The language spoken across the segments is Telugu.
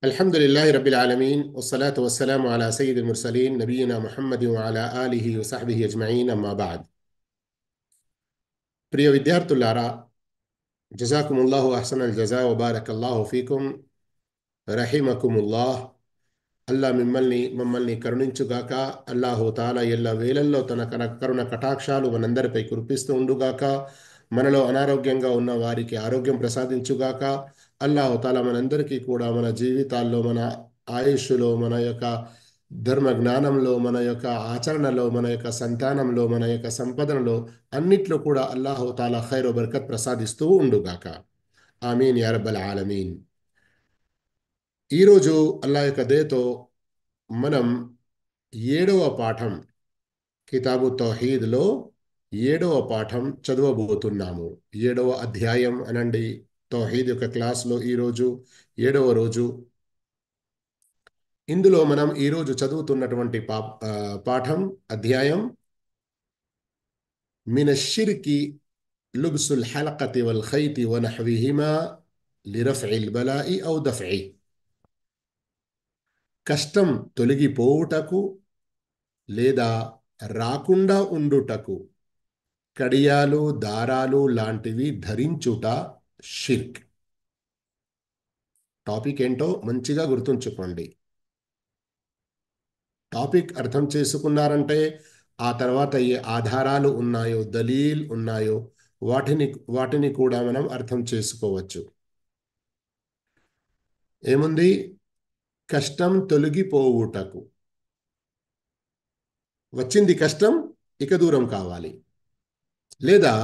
الحمد لله رب العالمين والصلاة والسلام على سيد المرسلين نبينا محمد وعلى آله وصحبه أجمعين أما بعد ప్రియ విద్యార్థులారా జజాకుముల్లాహు అహ్సనల్ జజా వ బారకల్లాహు ఫీకుం రహిమకుముల్లాహ్ అల్లా మమ్మల్ని కరుణించుగాక. అల్లాహు తాలా ఎల్ల వేళల్లో తన కరుణ కటాక్షాలు మనందరిపై కురిపిస్తూ ఉండుగాక. మనలో అనారోగ్యంగా ఉన్న వారికి ఆరోగ్యం ప్రసాదించుగాక. అల్లాహు తాలా మనందరికీ కూడా మన జీవితాల్లో, మన ఆయుష్లో, మన యొక్క ధర్మ జ్ఞానంలో, మన యొక్క ఆచరణలో, మన యొక్క సంతానంలో, మన యొక్క సంపదనలో అన్నిట్లో కూడా అల్లాహు తాలా ఖైర్ బర్కత్ ప్రసాదిస్తూ ఉండుగాక. ఆమీన్ యా రబ్బల్ ఆలమీన్. ఈరోజు అల్లా యొక్క దయతో మనం 7వ పాఠం కితాబు తౌహీద్లో 7వ పాఠం చదవబోతున్నాము. 7వ అధ్యాయం అనండి. తౌహీద్ యొక్క క్లాస్లో ఈరోజు 7వ రోజు. ఇందులో మనం ఈరోజు చదువుతున్నటువంటి పాఠం అధ్యాయం మినశ్శిర్కి లుబ్సుల్ హలకతి వల్ ఖైతి వ నహ్విహిమా లిరఫ్ఇల్ బలాయి ఔ దఫ్ఇ. కష్టం తొలగిపోవుటకు లేదా రాకుండా ఉండుటకు కడియాలు, దారాలు లాంటివి ధరించుట షిర్క్. టాపిక్ ఏంటో మంచిగా గుర్తుంచుకోండి. టాపిక్ అర్థం చేసుకున్నారంటే ఆ తర్వాత ఏ ఆధారాలు ఉన్నాయో, దలీల్ ఉన్నాయో వాటిని కూడా మనం అర్థం చేసుకోవచ్చు. ఏముంది? కష్టం తొలగిపోవుటకు. వచ్చింది కష్టం, ఇక దూరం కావాలి. లేదా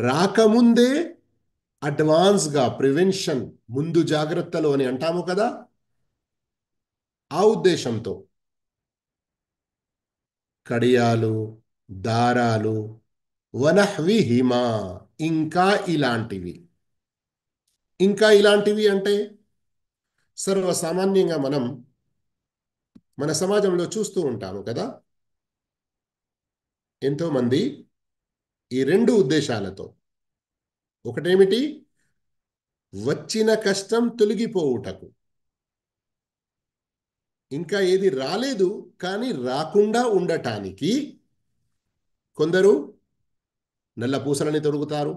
రాకముందే అడ్వాన్స్గా ప్రివెన్షన్, ముందు జాగ్రత్తలు అని అంటాము కదా, ఆ ఉద్దేశంతో కడియాలు, దారాలు, వనహ్విహిమా, ఇంకా ఇలాంటివి. ఇంకా ఇలాంటివి అంటే సర్వసామాన్యంగా మనం మన సమాజంలో చూస్తూ ఉంటాము కదా. ఎంతోమంది ఈ రెండు ఉద్దేశాలతో, ఒకటేమిటి, వచ్చిన కష్టం తొలగిపోవుటకు, ఇంకా ఏది రాలేదు కానీ రాకుండా ఉండటానికి కొందరు నల్ల పూసలని తొడుగుతారు,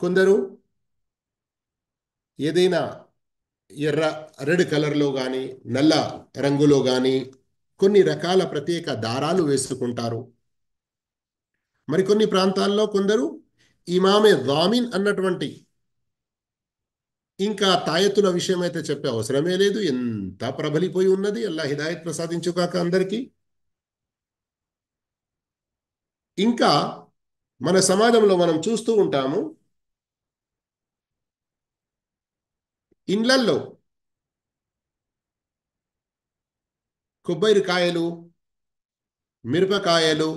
కొందరు ఏదైనా రెడ్ కలర్లో కానీ నల్ల రంగులో కానీ కొన్ని రకాల ప్రత్యేక దారాలు వేసుకుంటారు. మరికొన్ని ప్రాంతాల్లో కొందరు ఇమామే దామిన్ అన్నటువంటి, ఇంకా తాయెత్తుల విషయం అయితే చెప్పే అవసరమే లేదు, ఎంత ప్రబలిపోయి ఉన్నది. అల్లా హిదాయత్ ప్రసాదించుగాక అందరికీ. ఇంకా మన సమాజంలో మనం చూస్తూ ఉంటాము, ఇండ్లల్లో కొబ్బరికాయలు, మిరపకాయలు,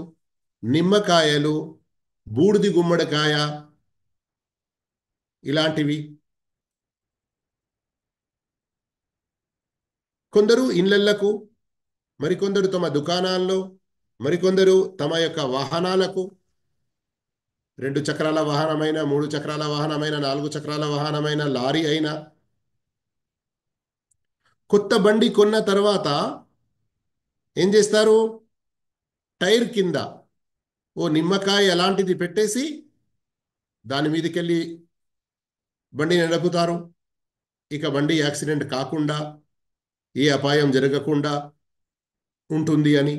నిమ్మకాయలు, బూడిది గుమ్మడికాయ ఇలాంటివి కొందరు ఇండ్లలకు, మరికొందరు తమ దుకాణాల్లో, మరికొందరు తమ యొక్క వాహనాలకు, 2 చక్రాల వాహనమైన, 3 చక్రాల వాహనమైన, 4 చక్రాల వాహనమైన, లారీ అయినా, కొత్త బండి కొన్న తర్వాత ఏం చేస్తారు? టైర్ కింద ఓ నిమ్మకాయ అలాంటిది పెట్టేసి దాని మీదకెళ్ళి బండి నడుపుతారు. ఇక బండి యాక్సిడెంట్ కాకుండా, ఏ అపాయం జరగకుండా ఉంటుంది అని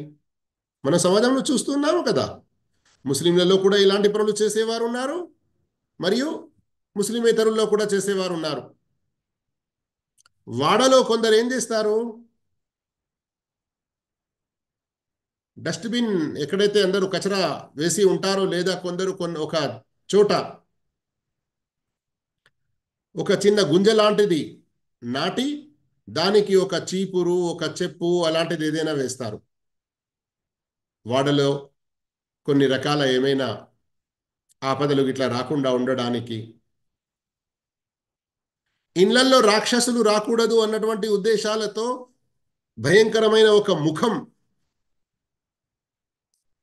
మన సమాజంలో చూస్తున్నాము కదా. ముస్లింలలో కూడా ఇలాంటి పనులు చేసేవారు ఉన్నారు, మరియు ముస్లిమేతరుల్లో కూడా చేసేవారు ఉన్నారు. వాడలో కొందరు ఏం చేస్తారు? డస్ట్బిన్ ఎక్కడైతే అందరూ కచరా వేసి ఉంటారో, లేదా కొందరు ఒక చోట ఒక చిన్న గుంజ లాంటిది నాటి దానికి ఒక చీపురు, ఒక చెప్పు అలాంటిది ఏదైనా వేస్తారు. వాడలో కొన్ని రకాల ఏమైనా ఆపదలు ఇట్లా రాకుండా ఉండడానికి, ఇళ్లల్లో రాక్షసులు రాకూడదు అన్నటువంటి ఉద్దేశాలతో భయంకరమైన ఒక ముఖం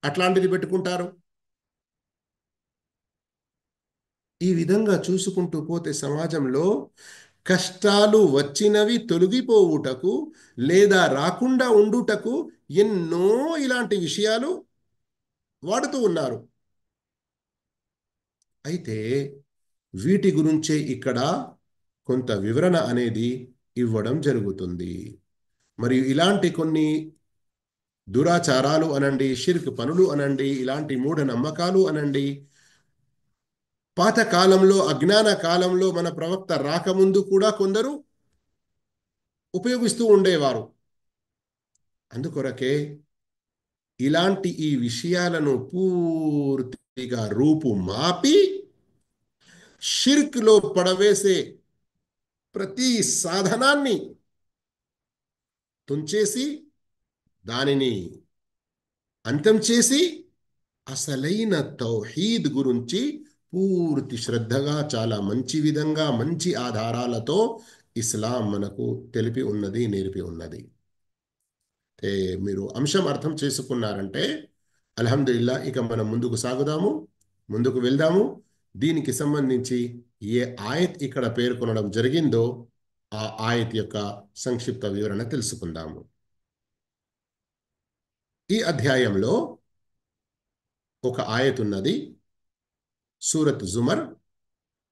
అట్లాంటిది పెట్టుకుంటారు. ఈ విధంగా చూసుకుంటూ పోతే సమాజంలో కష్టాలు వచ్చినవి తొలగిపోవుటకు లేదా రాకుండా ఉండుటకు ఎన్నో ఇలాంటి విషయాలు వాడుతూ ఉన్నారు. అయితే వీటి గురించే ఇక్కడ కొంత వివరణ అనేది ఇవ్వడం జరుగుతుంది. మరియు ఇలాంటి కొన్ని దురాచారాలు అనండి, షిర్క్ పనులు అనండి, ఇలాంటి మూఢ నమ్మకాలు అనండి, పాత కాలంలో అజ్ఞాన కాలంలో మన ప్రవక్త రాకముందు కూడా కొందరు ఉపయోగిస్తూ ఉండేవారు. అందుకొరకే ఇలాంటి ఈ విషయాలను పూర్తిగా రూపుమాపి షిర్క్లో పడవేసే ప్రతి సాధనాన్ని తుంచేసి దానిని అంతం చేసి అసలైన తౌహీద్ గురించి పూర్తి శ్రద్ధగా చాలా మంచి విధంగా మంచి ఆధారాలతో ఇస్లాం మనకు తెలిపి ఉన్నది, నేర్పి ఉన్నది. మీరు అంశం అర్థం చేసుకున్నారంటే అల్హమ్దులిల్లా, ఇక మనం ముందుకు సాగుదాము, ముందుకు వెళ్దాము. దీనికి సంబంధించి ఏ ఆయత్ ఇక్కడ పేర్కొనడం జరిగిందో ఆ ఆయత్ యొక్క సంక్షిప్త వివరణ తెలుసుకుందాము. ఈ అధ్యాయంలో ఒక ఆయత్ ఉన్నది, సూరత్ జుమర్,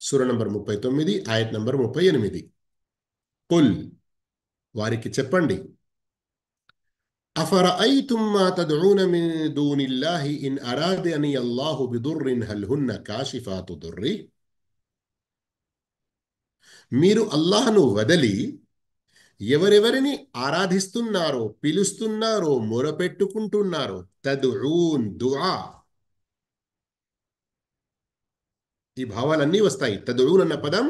సూర నంబర్ 39, ఆయత్ నంబర్ 38. కుల్, వారికి చెప్పండి, أفرأيتم ما تدعون من دون الله إن أرادني الله بضر هل هن كاشفات ضره. మీరు అల్లాహ్ను వదలి ఎవరెవరిని ఆరాధిస్తున్నారో, పిలుస్తున్నారో, మొరపెట్టుకుంటున్నారో, తదుఊన్ దుఆ, ఈ భావాలన్నీ వస్తాయి. తదుఊన్ అన్న పదం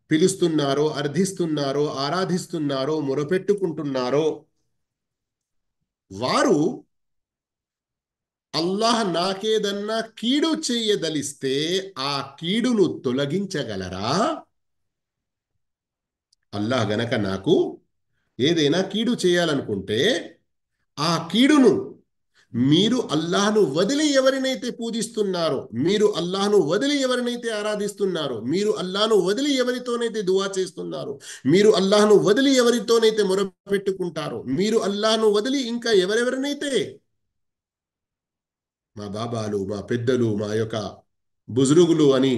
పిలుస్తున్నారో, అర్థిస్తున్నారో, ఆరాధిస్తున్నారో, మొరపెట్టుకుంటున్నారో వారు అల్లాహ్ నాకేదన్నా కీడు చేయదలిస్తే ఆ కీడును తొలగించగలరా? అల్లాహ్ గనక నాకు ఏదైనా కీడు చేయాలనుకుంటే ఆ కీడును మీరు అల్లాహ్ను వదిలి ఎవరినైతే పూజిస్తున్నారో, మీరు అల్లాహ్ను వదిలి ఎవరినైతే ఆరాధిస్తున్నారో, మీరు అల్లాహ్ను వదిలి ఎవరితోనైతే దువా చేస్తున్నారో, మీరు అల్లాహ్ను వదిలి ఎవరితోనైతే మొరపెట్టుకుంటారో, మీరు అల్లాహ్ను వదిలి ఇంకా ఎవరెవరినైతే మా బాబాలు, మా పెద్దలు, మా యొక్క బుజురుగులు అని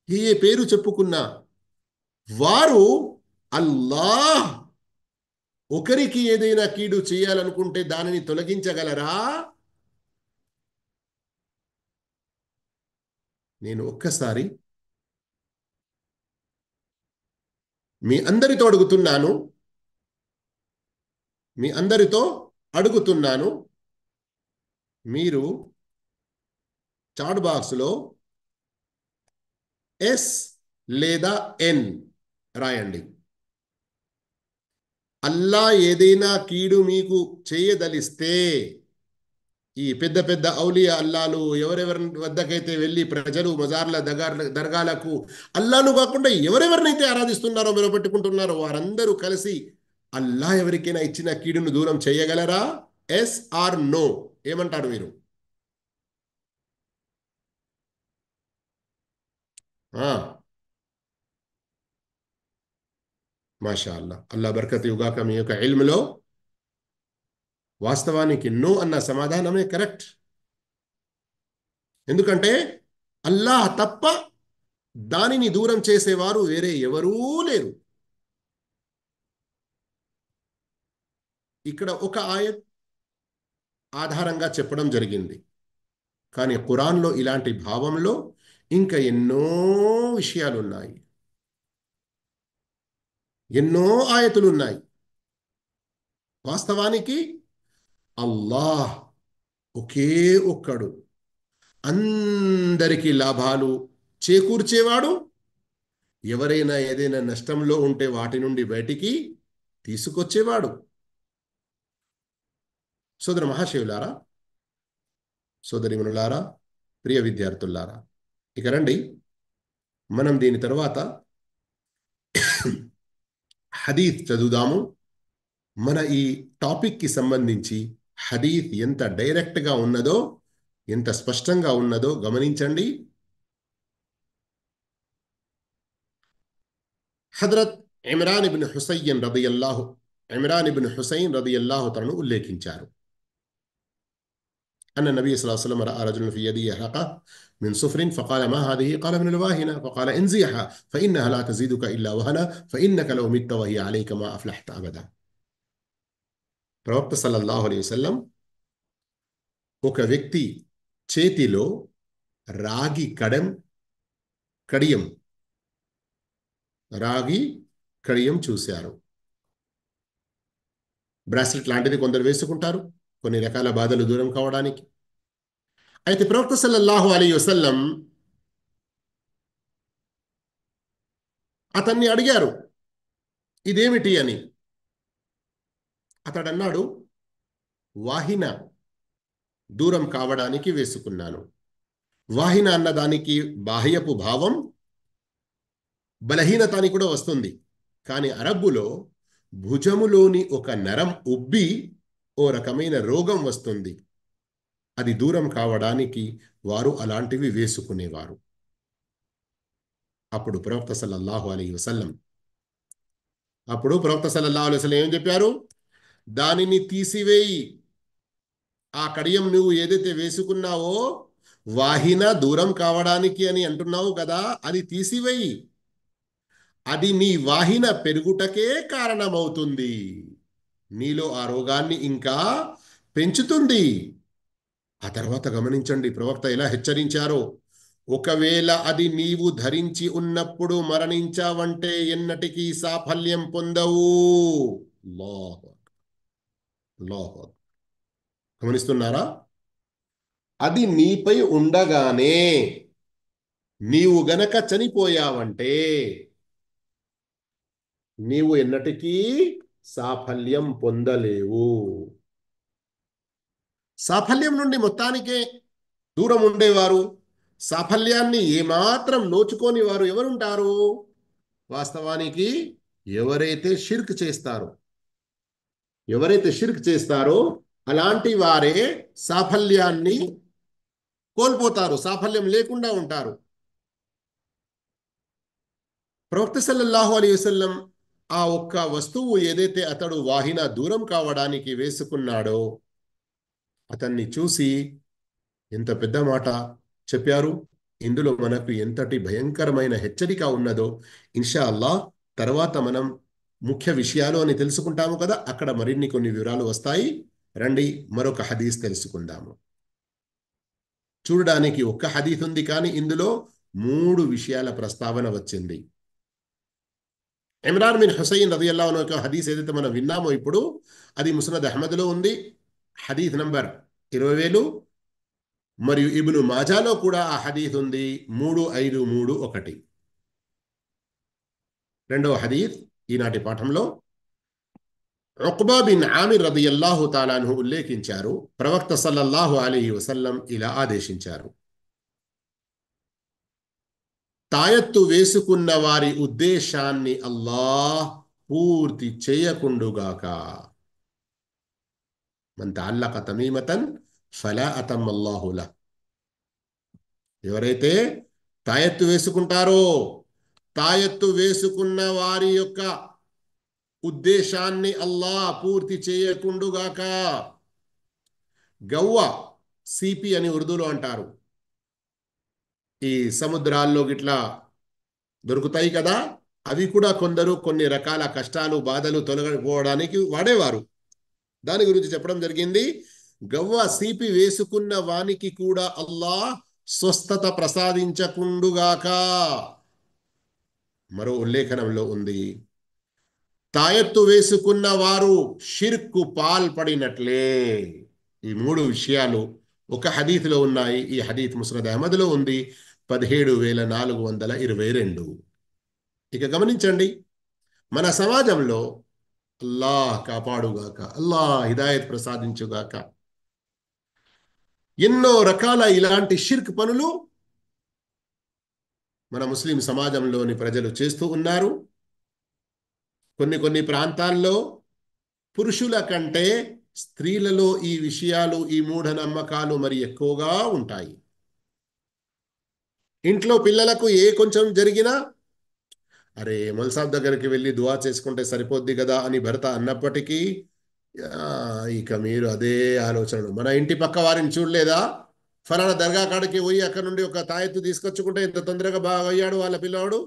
ఏ పేరు చెప్పుకున్నా వారు అల్లాహ్ ఒకరికి ఏదైనా కీడు చేయాలనుకుంటే దానిని తొలగించగలరా? నేను ఒక్కసారి మీ అందరితో అడుగుతున్నాను, మీరు చాట్ బాక్స్లో ఎస్ లేదా ఎన్ రాయండి. అల్లా ఏదైనా కీడు మీకు చేయదలిస్తే, ఈ పెద్ద పెద్ద ఔలియా అల్లాలు ఎవరెవరి వద్దకైతే వెళ్ళి ప్రజలు మజార్ల దర్గాలకు అల్లాను కాకుండా ఎవరెవరినైతే ఆరాధిస్తున్నారో, మొరపెట్టుకుంటున్నారో వారందరూ కలిసి అల్లా ఎవరికైనా ఇచ్చిన కీడును దూరం చేయగలరా? ఎస్ ఆర్ నో, ఏమంటారు మీరు? మాషా అల్లా, అల్లా బర్కత్ యుగాక మీ యొక్క ఇల్ములో. వాస్తవానికి నో అన్న సమాధానమే కరెక్ట్. ఎందుకంటే అల్లాహ్ తప్ప దానిని దూరం చేసేవారు వేరే ఎవరూ లేరు. ఇక్కడ ఒక ఆయత్ ఆధారంగా చెప్పడం జరిగింది, కానీ ఖురాన్లో ఇలాంటి భావంలో ఇంకా ఎన్నో విషయాలున్నాయి, ఎన్నో ఆయతులున్నాయి. వాస్తవానికి అల్లాహ్ ఒకే ఒక్కడు, అందరికీ లాభాలు చేకూర్చేవాడు. ఎవరైనా ఏదైనా నష్టంలో ఉంటే వాటి నుండి బయటికి తీసుకొచ్చేవాడు. సోదర మహాశివులారా, సోదరిమణులారా, ప్రియ విద్యార్థులారా, ఇక రండి మనం దీని తర్వాత హదీత్ చదువుదాము. మన ఈ టాపిక్కి సంబంధించి హదీత్ ఎంత డైరెక్ట్గా ఉన్నదో, ఎంత స్పష్టంగా ఉన్నదో గమనించండి. హజరత్ ఇమ్రాన్ ఇబ్న్ హుసైన్ రదియల్లాహు తనను ఉల్లేఖించారు. أن النبي صلى الله عليه وسلم رأى رجلا في يده حلقة من صفر فقال ما هذه؟ قال من الواهنة. فقال انزعها فإنها لا تزيدك إلا وهنا فإنك لو مت وهي عليك ما أفلحت أبدا. ప్రవక్త సల్లల్లాహు అలైహి వసల్లం ఒక వ్యక్తి చేతిలో రాగి కడియం రాగి కడియం చూశారు. బ్రాస్లెట్ లాంటిది కొందరు వేసుకుంటారు కొన్ని రకాల బాధలు దూరం కావడానికి. అయితే ప్రవక్త సల్లల్లాహు అలైహి వసల్లం అతన్ని అడిగారు ఇదేమిటి అని. అతడన్నాడు వాహిన దూరం కావడానికి వేసుకున్నాను. వాహిన అన్నదానికి బాహ్యపు భావం బలహీనత అని కూడా వస్తుంది. కానీ అరబ్బులో భుజములోని ఒక నరం ఉబ్బి ఓ రకమైన రోగం వస్తుంది. అది దూరం కావడానికి వారు అలాంటివి వేసుకునేవారు. అప్పుడు ప్రవక్త సల్లల్లాహు అలైహి వసల్లం ఏం చెప్పారు? దానిని తీసివేయి. ఆ కడియం నువ్వు ఏదైతే వేసుకున్నావో వాహిన దూరం కావడానికి అని అంటున్నావు కదా, అది తీసివేయి. అది నీ వాహిన పెరుగుటకే కారణమవుతుంది. నీలో ఆ రోగాన్ని ఇంకా పెంచుతుంది. ఆ తర్వాత గమనించండి ప్రవక్త ఎలా హెచ్చరించారో. ఒకవేళ అది నీవు ధరించి ఉన్నప్పుడు మరణించావంటే ఎన్నటికీ సాఫల్యం పొందవు. గమనిస్తున్నారా? అది నీపై ఉండగానే నీవు గనక చనిపోయావంటే నీవు ఎన్నటికీ సాఫల్యం పొందలేవు. సాఫల్యం నుండి మొత్తానికే దూరం ఉండేవారు, సాఫల్యాన్ని ఏమాత్రం నోచుకొని వారు ఎవరుంటారు? వాస్తవానికి ఎవరైతే షిర్క్ చేస్తారో అలాంటి వారే సాఫల్యాన్ని కోల్పోతారు, సాఫల్యం లేకుండా ఉంటారు. ప్రవక్త సల్లల్లాహు అలైహి వసల్లం ఆ ఒక్క వస్తువు ఏదైతే అతడు వాహిన దూరం కావడానికి వేసుకున్నాడో అతన్ని చూసి ఎంత పెద్ద మాట చెప్పారు. ఇందులో మనకు ఎంతటి భయంకరమైన హెచ్చరిక ఉన్నదో ఇన్షా అల్లాహ్ తర్వాత మనం ముఖ్య విషయాలు అని తెలుసుకుంటాము కదా, అక్కడ మరిన్ని కొన్ని వివరాలు వస్తాయి. రండి మరొక హదీస్ తెలుసుకుందాము. చూడడానికి ఒక్క హదీస్ ఉంది కానీ ఇందులో 3 విషయాల ప్రస్తావన వచ్చింది. ఇమ్రాన్ బిన్ హుసైన్ రదియల్లాహు అన్హు యొక్క హదీస్ ఏదైతే మనం విన్నామో ఇప్పుడు అది ముస్నద్ అహ్మద్లో ఉంది. హదీస్ నంబర్ 20,000. మరియు ఇబ్ను మాజాలో కూడా ఆ హదీస్ ఉంది 3531. రెండవ హదీస్ ఈనాటి పాఠంలో ఉక్బా బిన్ ఆమిర్ రదియల్లాహు తఆలా అన్హు ఉల్లేఖించారు. ప్రవక్త సల్లల్లాహు అలైహి వసల్లం ఇలా ఆదేశించారు: తాయత్తు వేసుకున్న వారి ఉద్దేశాన్ని అల్లాహ్ పూర్తి చేయకుండుగాక. మన్ తఅల్లక తమీమతన్ ఫలా అతమ్మల్లాహు లహ్. ఎవరైతే తాయత్తు వేసుకుంటారో తాయత్తు వేసుకున్న వారి యొక్క ఉద్దేశాన్ని అల్లాహ్ పూర్తి చేయకుండుగాక. గవ్వ, సిపి అని ఉర్దూలో అంటారు. ఈ సముద్రాల్లో గిట్లా దొరుకుతాయి కదా, అవి కూడా కొందరు కొన్ని రకాల కష్టాలు బాధలు తొలగిపోవడానికి వాడేవారు. దాని గురించి చెప్పడం జరిగింది. గవ్వ సిపి వేసుకున్న వానికి కూడా అల్లాహ్ స్వస్థత ప్రసాదించకుండుగాక. మరో ఉల్లేఖనంలో ఉంది, తాయత్తు వేసుకున్న వారు షిర్కు పాల్పడినట్లే. ఈ 3 విషయాలు ఒక హదీత్లో ఉన్నాయి. ఈ హదీత్ ముస్నద్ అహ్మద్లో ఉంది 17,422. ఇక గమనించండి, మన సమాజంలో అల్లాహ్ కాపాడుగాక, అల్లాహ్ హిదాయత్ ప్రసాదించుగాక, ఎన్నో రకాల ఇలాంటి షిర్క్ పనులు మన ముస్లిం సమాజంలోని ప్రజలు చేస్తూ ఉన్నారు. కొన్ని ప్రాంతాల్లో పురుషుల కంటే స్త్రీలలో ఈ విషయాలు, ఈ మూఢనమ్మకాలు మరి ఎక్కువగా ఉంటాయి. ఇంట్లో పిల్లలకు కొంచెం జరిగినా అరే మల్సాబ్ దగ్గరికి వెళ్ళి దువా చేసుకుంటే సరిపోద్ది కదా అని భర్త అన్నప్పటికీ ఇక మీరు అదే ఆలోచనలు. మన ఇంటి పక్క వారిని చూడలేదా, ఫలానా దర్గా కాడికి పోయి అక్కడ నుండి ఒక తాయెత్తు తీసుకొచ్చుకుంటే ఇంత తొందరగా బాగా అయ్యాడు వాళ్ళ పిల్లవాడు.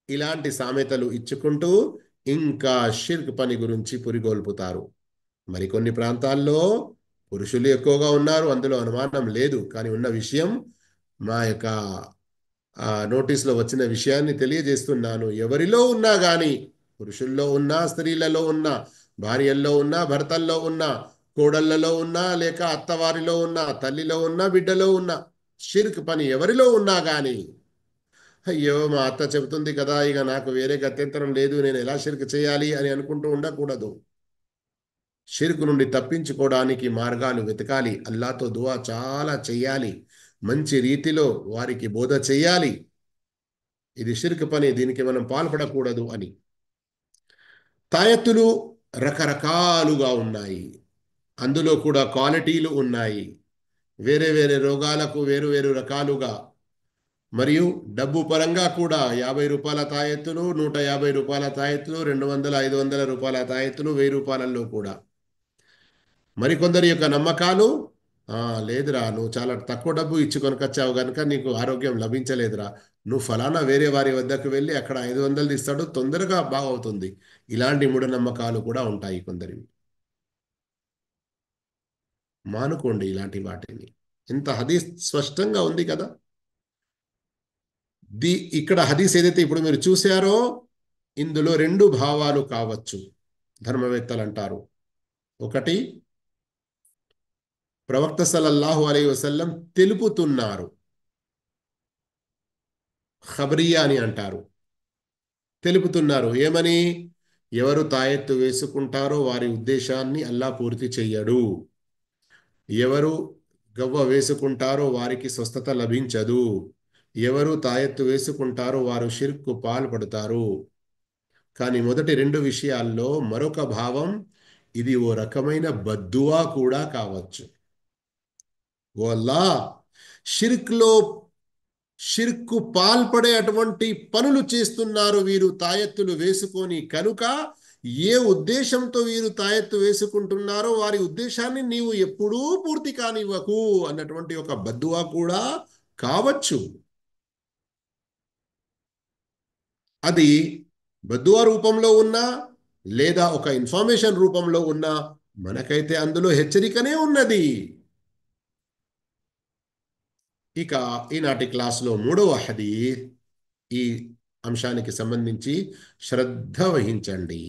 ఇలాంటి సామెతలు ఇచ్చుకుంటూ ఇంకా షిర్క్ పని గురించి పురిగొల్పుతారు. మరికొన్ని ప్రాంతాల్లో పురుషులు ఎక్కువగా ఉన్నారు, అందులో అనుమానం లేదు. కానీ ఉన్న విషయం, మా యొక్క నోటీస్లో వచ్చిన విషయాన్ని తెలియజేస్తున్నాను. ఎవరిలో ఉన్నా కానీ, పురుషుల్లో ఉన్నా, స్త్రీలలో ఉన్నా, భార్యల్లో ఉన్నా, భర్తల్లో ఉన్నా, కోడళ్లలో ఉన్నా, లేక అత్తవారిలో ఉన్నా, తల్లిలో ఉన్నా, బిడ్డలో ఉన్నా, షిర్క్ పని ఎవరిలో ఉన్నా కానీ, అయ్యో మా అత్త చెబుతుంది కదా, ఇక నాకు వేరే గత్యంతరం లేదు, నేను ఎలా షిర్క్ చేయాలి అని అనుకుంటూ ఉండకూడదు. షిర్క్ నుండి తప్పించుకోవడానికి మార్గాలు వెతకాలి. అల్లాతో దువా చాలా చెయ్యాలి. మంచి రీతిలో వారికి బోధ చెయ్యాలి. ఇది షిర్క్ పని, దీనికి మనం పాల్పడకూడదు అని. తాయెత్తులు రకరకాలుగా ఉన్నాయి, అందులో కూడా క్వాలిటీలు ఉన్నాయి. వేరే వేరే రోగాలకు వేరు వేరు రకాలుగా, మరియు డబ్బు పరంగా కూడా 50 రూపాయల తాయెత్తులు, 150 రూపాయల తాయెత్తులు, 200, 500 రూపాయల తాయెత్తులు, 1000 రూపాయలలో కూడా. మరికొందరి యొక్క నమ్మకాలు, లేదురా నువ్వు చాలా తక్కువ డబ్బు ఇచ్చి కొనుకొచ్చావు కనుక నీకు ఆరోగ్యం లభించలేదురా, నువ్వు ఫలానా వేరే వారి వద్దకు వెళ్ళి అక్కడ 500 ఇస్తాడు, తొందరగా బాగవుతుంది. ఇలాంటి మూఢనమ్మకాలు కూడా ఉంటాయి కొందరివి. మానుకోండి ఇలాంటి వాటిని. ఇంత హదీస్ స్పష్టంగా ఉంది కదా. ఇక్కడ హదీస్ ఏదైతే ఇప్పుడు మీరు చూశారో, ఇందులో రెండు భావాలు కావచ్చు, ధర్మవేత్తలు అంటారు. ఒకటి, ప్రవక్త సల్లల్లాహు అలైహి వసల్లం తెలుపుతున్నారు, ఖబరియా అని అంటారు, తెలుపుతున్నారు. ఏమని? ఎవరు తాయెత్తు వేసుకుంటారో వారి ఉద్దేశాన్ని అల్లా పూర్తి చెయ్యడు. ఎవరు గవ్వ వేసుకుంటారో వారికి స్వస్థత లభించదు. ఎవరు తాయెత్తు వేసుకుంటారో వారు షిర్కు పాల్పడతారు. కానీ మొదటి రెండు విషయాల్లో మరొక భావం, ఇది ఓ రకమైన బద్దువా కూడా కావచ్చు. ఓ అల్లా, షిర్క్లో షిర్కు పాల్పడే అటువంటి పనులు చేస్తున్నారు వీరు తాయెత్తులు వేసుకొని, కనుక ఏ ఉద్దేశంతో వీరు తాయెత్తు వేసుకుంటున్నారో వారి ఉద్దేశాన్ని నీవు ఎప్పుడూ పూర్తి కానివ్వకు అన్నటువంటి ఒక బద్దువా కూడా కావచ్చు. అది బద్దువా రూపంలో ఉన్నా, లేదా ఒక ఇన్ఫర్మేషన్ రూపంలో ఉన్నా, మనకైతే అందులో హెచ్చరికనే ఉన్నది. ఇక ఈనాటి క్లాసులో మూడవ హదీస్, ఈ అంశానికి సంబంధించి శ్రద్ధ వహించండి.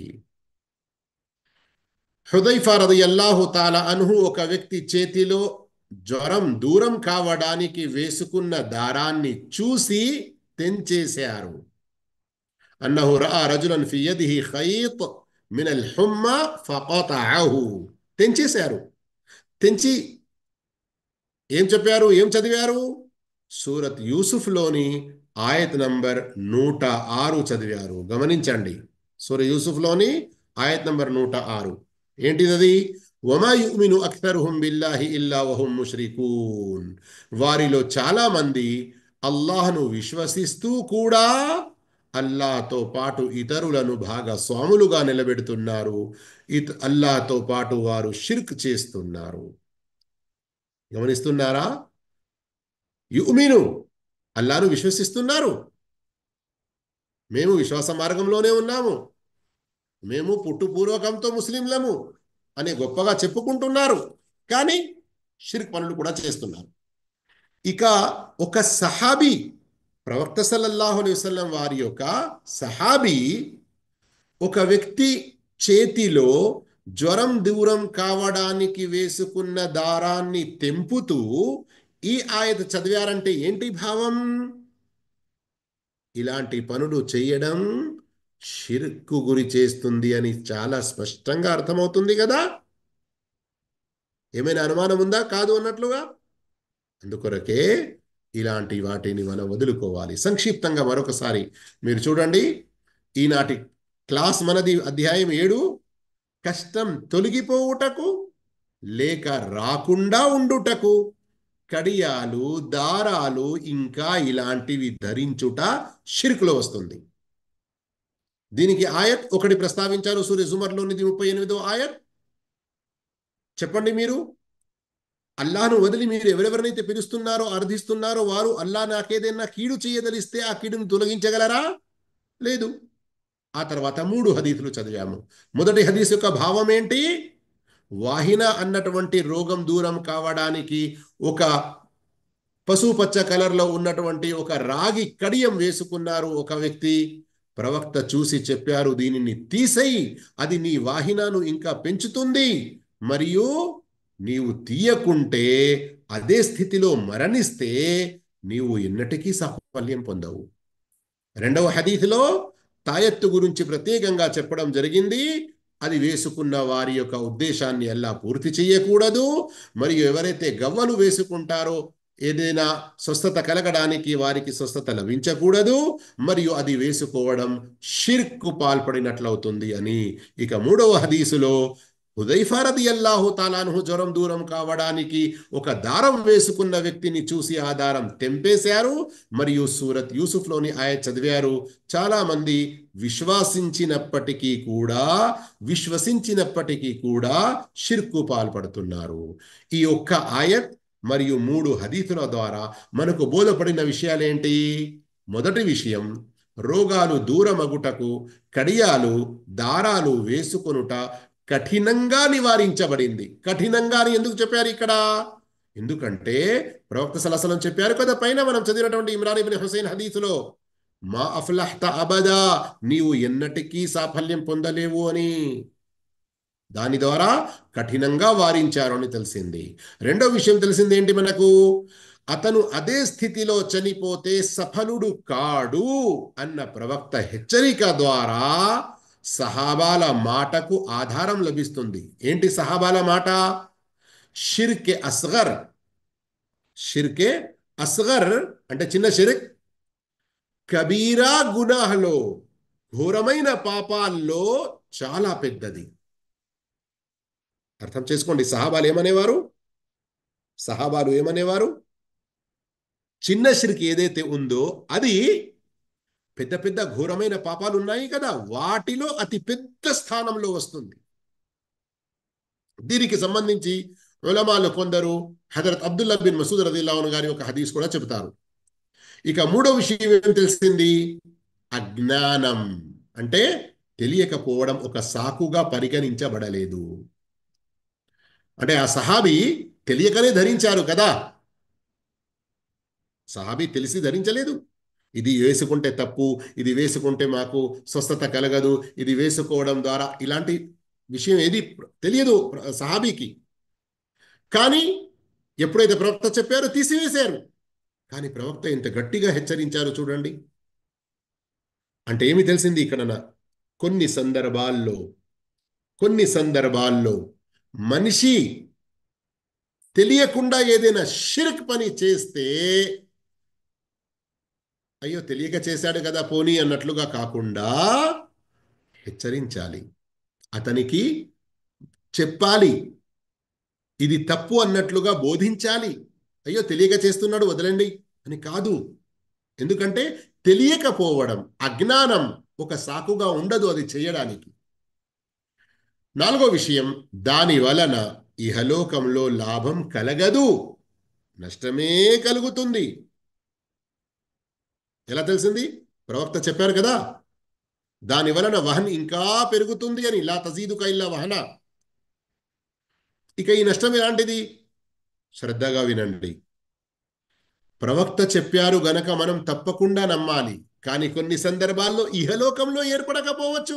హుదైఫా రదియల్లాహు తాలా అన్హు ఒక వ్యక్తి చేతిలో జ్వరం దూరం కావడానికి వేసుకున్న దారాన్ని చూసి తెంచేశారు. అన్నహు రఆ రజులన్ ఫి యదిహి ఖైత్ మినల్ హుమ్మా ఫఖతఅహు. తెంచేశారు. తెంచి ఏం చెప్పారు, ఏం చదివారు? సూరత్ యూసుఫ్లోని ఆయత్ నంబర్ 106 చదివారు. గమనించండి, సూరత్ యూసుఫ్లోని ఆయత్ నంబర్ 106. ఏంటిదది? వమా యుమిను అక్తరుహుం బిల్లాహి ఇల్లా వహుం ముష్రికూన్. వారిలో చాలా మంది అల్లాహ్ను విశ్వసిస్తూ కూడా అల్లాహ్తో పాటు ఇతరులను భాగస్వాములుగా నిలబెడుతున్నారు. అల్లాహ్తో పాటు వారు షిర్క్ చేస్తున్నారు. గమనిస్తున్నారా? యుమిను, అల్లాహ్ను విశ్వసిస్తున్నారు, మేము విశ్వాస మార్గంలోనే ఉన్నాము, మేము పుట్టుపూర్వకంతో ముస్లింలము అని గొప్పగా చెప్పుకుంటున్నారు, కానీ షిర్క్ పనులు కూడా చేస్తున్నారు. ఇక ఒక సహాబీ, ప్రవక్త సల్లల్లాహు అలైహి వసల్లం వారి యొక్క సహాబీ, ఒక వ్యక్తి చేతిలో జ్వరం దూరం కావడానికి వేసుకున్న దారాన్ని తెంపుతూ ఈ ఆయత చదివారంటే ఏంటి భావం? ఇలాంటి పనులు చేయడం షిర్కు గురి చేస్తుంది అని చాలా స్పష్టంగా అర్థమవుతుంది కదా. ఏమైనా అనుమానం ఉందా కాదు అన్నట్లుగా? అందుకొరకే ఇలాంటి వాటిని మనం వదులుకోవాలి. సంక్షిప్తంగా మరొకసారి మీరు చూడండి, ఈనాటి క్లాస్ మనది అధ్యాయం 7, కష్టం తొలగిపోవుటకు లేక రాకుండా ఉండుటకు కడియాలు, దారాలు ఇంకా ఇలాంటివి ధరించుట షిర్కులో వస్తుంది. దీనికి ఆయత్ ఒకటి ప్రస్తావించారు సూర్య జుమర్లోనిది 38వ ఆయత్. చెప్పండి మీరు. అల్లాహను వదిలి మీరు ఎవరెవరినైతే పిలుస్తున్నారో అర్థిస్తున్నారో వారు అల్లా నాకేదైనా కీడు చేయదలిస్తే ఆ కీడును తొలగించగలరా? లేదు. ఆ తర్వాత 3 హదీసులు చదివాము. మొదటి హదీస్ యొక్క భావం ఏంటి? వాహిన అన్నటువంటి రోగం దూరం కావడానికి ఒక పసుపచ్చ కలర్లో ఉన్నటువంటి ఒక రాగి కడియం వేసుకున్నారు ఒక వ్యక్తి. ప్రవక్త చూసి చెప్పారు, దీనిని తీసేయి, అది నీ వాహినను ఇంకా పెంచుతుంది, మరియు నీవు తీయకుంటే అదే స్థితిలో మరణిస్తే నీవు ఎన్నటికీ సాఫల్యం పొందవు. రెండవ హదీసులో తాయత్తు గురించి ప్రత్యేకంగా చెప్పడం జరిగింది. అది వేసుకున్న వారి యొక్క ఉద్దేశాన్ని అల్లా పూర్తి చేయకూడదు. మరియు ఎవరైతే గవ్వలు వేసుకుంటారో ఏదైనా స్వస్థత కలగడానికి వారికి స్వస్థత లభించకూడదు, మరియు అది వేసుకోవడం షిర్కు పాల్పడినట్లవుతుంది అని. ఇక 3వ హదీసులో హుదైఫా రదియల్లాహు తాలా అన్హు జ్వరం దూరం కావడానికి ఒక దారం వేసుకున్న వ్యక్తిని చూసి ఆ దారం తెంపేశారు, మరియు సూరత్ యూసుఫ్లోని ఆయత్ చదివారు. చాలా మంది విశ్వసించినప్పటికీ కూడా షిర్కు పాల్పడుతున్నారు. ఈ ఒక్క ఆయత్ మరియు 3 హదీసుల ద్వారా మనకు బోధపడిన విషయాలేంటి? మొదటి విషయం, రోగాలు దూరమగుటకు కడియాలు, దారాలు వేసుకొనుట కఠినంగా నివారించబడింది. కఠినంగా అని ఎందుకు చెప్పారు ఇక్కడ? ఎందుకంటే ప్రవక్త సల్లల్లాహు అలైహి వసల్లం చెప్పారు కదా, పైన మనం చదివినటువంటి ఇమ్రాన్ ఇబ్న్ హుసైన్ హదీసులో, మా అఫ్లహ్త అబదా, నీవు ఎన్నటికీ సాఫల్యం పొందలేవు అని. దాని ద్వారా కఠినంగా వారించారు అని తెలిసింది. రెండో విషయం తెలిసింది ఏంటి మనకు? అతను అదే స్థితిలో చనిపోతే సఫలుడు కాడు అన్న ప్రవక్త హెచ్చరిక ద్వారా సహాబాల మాటకు ఆధారం లభిస్తుంది. ఏంటి సహాబాల మాట? షిర్కే అస్గర్. షిర్కే అస్గర్ అంటే చిన్న షిర్క్, కబీరా గునాహలో, ఘోరమైన పాపాల్లో చాలా పెద్దది. అర్థం చేసుకోండి. సహాబాలు ఏమనేవారు? చిన్న షిర్క్ ఏదైతే ఉందో అది పెద్ద పెద్ద ఘోరమైన పాపాలు ఉన్నాయి కదా, వాటిలో అతి పెద్ద స్థానంలో వస్తుంది. దీనికి సంబంధించి ఉలమాలు కొందరు హజరత్ అబ్దుల్లా బిన్ మసూద్ రదియల్లాహు అన్హు గారి ఒక హదీస్ కూడా చెబుతారు. ఇక మూడో విషయం ఏం తెలిసింది? అజ్ఞానం అంటే తెలియకపోవడం ఒక సాకుగా పరిగణించబడలేదు. అంటే ఆ సహాబీ తెలియకనే ధరించారు కదా, సహాబీ తెలిసి ధరించలేదు. ఇది వేసుకుంటే తప్పు, ఇది వేసుకుంటే మాకు స్వస్థత కలగదు, ఇది వేసుకోవడం ద్వారా ఇలాంటి విషయం ఏది తెలియదు సహాబీకి. కానీ ఎప్పుడైతే ప్రవక్త చెప్పారో తీసివేశారు. కానీ ప్రవక్త ఇంత గట్టిగా హెచ్చరించారు చూడండి. అంటే ఏమి తెలిసింది ఇక్కడ? కొన్ని సందర్భాల్లో మనిషి తెలియకుండా ఏదైనా షిర్క్ పని చేస్తే, అయ్యో తెలియక చేశాడు కదా పోనీ అన్నట్లుగా కాకుండా హెచ్చరించాలి, అతనికి చెప్పాలి, ఇది తప్పు అన్నట్లుగా బోధించాలి. అయ్యో తెలియక చేస్తున్నాడు వదలండి అని కాదు. ఎందుకంటే తెలియకపోవడం, అజ్ఞానం ఒక సాకుగా ఉండదు అది చేయడానికి. నాలుగో విషయం, దాని వలన ఇహలోకంలో లాభం కలగదు, నష్టమే కలుగుతుంది. ఎలా తెలిసింది? ప్రవక్త చెప్పారు కదా, దాని వలన వహన్ ఇంకా పెరుగుతుంది అని, లా తజీదుక ఇల్లా వహన. ఇక ఈ నష్టం ఎలాంటిది? శ్రద్ధగా వినండి. ప్రవక్త చెప్పారు గనక మనం తప్పకుండా నమ్మాలి. కానీ కొన్ని సందర్భాల్లో ఇహలోకంలో ఏర్పడకపోవచ్చు,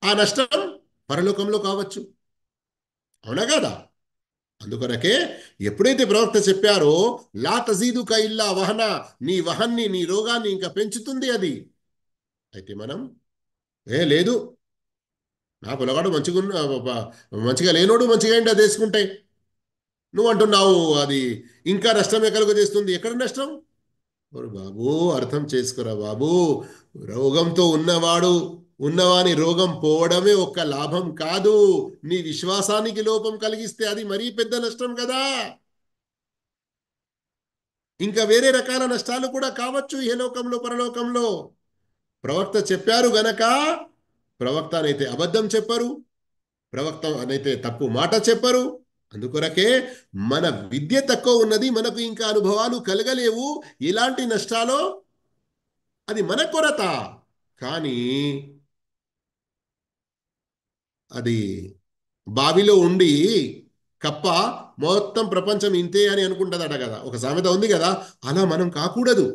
ఆ నష్టం పరలోకంలో కావచ్చు. అవునా కదా? అందుకొరకే ఎప్పుడైతే ప్రవక్త చెప్పారో లా తజీదుక ఇల్లా వహన, నీ వహన్ని, నీ రోగాన్ని ఇంకా పెంచుతుంది అది, అయితే మనం లేదు, నా పొలగాడు మంచిగా లేనోడు మంచిగా ఏంటి అది వేసుకుంటే, నువ్వు అంటున్నావు అది ఇంకా నష్టమే కలుగజేస్తుంది. ఎక్కడ నష్టం? ఓరు బాబు, అర్థం చేసుకురా బాబు. రోగంతో ఉన్నవాని రోగం పోవడమే ఒక్క లాభం కాదు, నీ విశ్వాసానికి లోపం కలిగిస్తే అది మరీ పెద్ద నష్టం కదా. ఇంకా వేరే రకాల నష్టాలు కూడా కావచ్చు ఈ లోకంలో పరలోకంలో. ప్రవక్త చెప్పారు గనక, ప్రవక్త అనైతే అబద్ధం చెప్పరు, ప్రవక్త అనైతే తప్పు మాట చెప్పరు. అందుకొరకే మన విద్య తక్కువ ఉన్నది, మనకు ఇంకా అనుభవాలు కలగలేవు. ఇలాంటి నష్టాలు అది మన కొరత. కానీ అది బావిలో ఉండి కప్ప మొత్తం ప్రపంచం ఇంతే అని అనుకుంటుందట కదా, ఒక సామెత ఉంది కదా. అలా మనం కాకూడదు.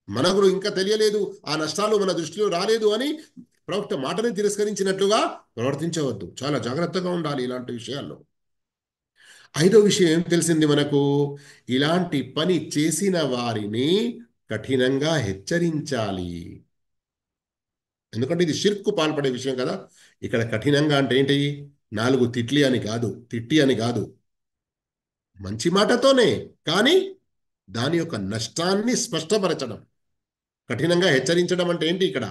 మనకు ఇంకా తెలియలేదు, ఆ నష్టాలు మన దృష్టిలో రాలేదు అని ప్రవక్త మాటని తిరస్కరించినట్లుగా ప్రవర్తించవద్దు. చాలా జాగ్రత్తగా ఉండాలి ఇలాంటి విషయాల్లో. ఐదో విషయం ఏం తెలిసింది మనకు? ఇలాంటి పని చేసిన వారిని కఠినంగా హెచ్చరించాలి. ఎందుకంటే ఇది షిర్కు పాల్పడే విషయం కదా. ఇక్కడ కఠినంగా అంటే ఏంటి? 4 తిట్లు అని కాదు, తిట్టి అని కాదు, మంచి మాటతోనే, కానీ దాని యొక్క నష్టాన్ని స్పష్టపరచడం. కఠినంగా హెచ్చరించడం అంటే ఏంటి? ఇక్కడ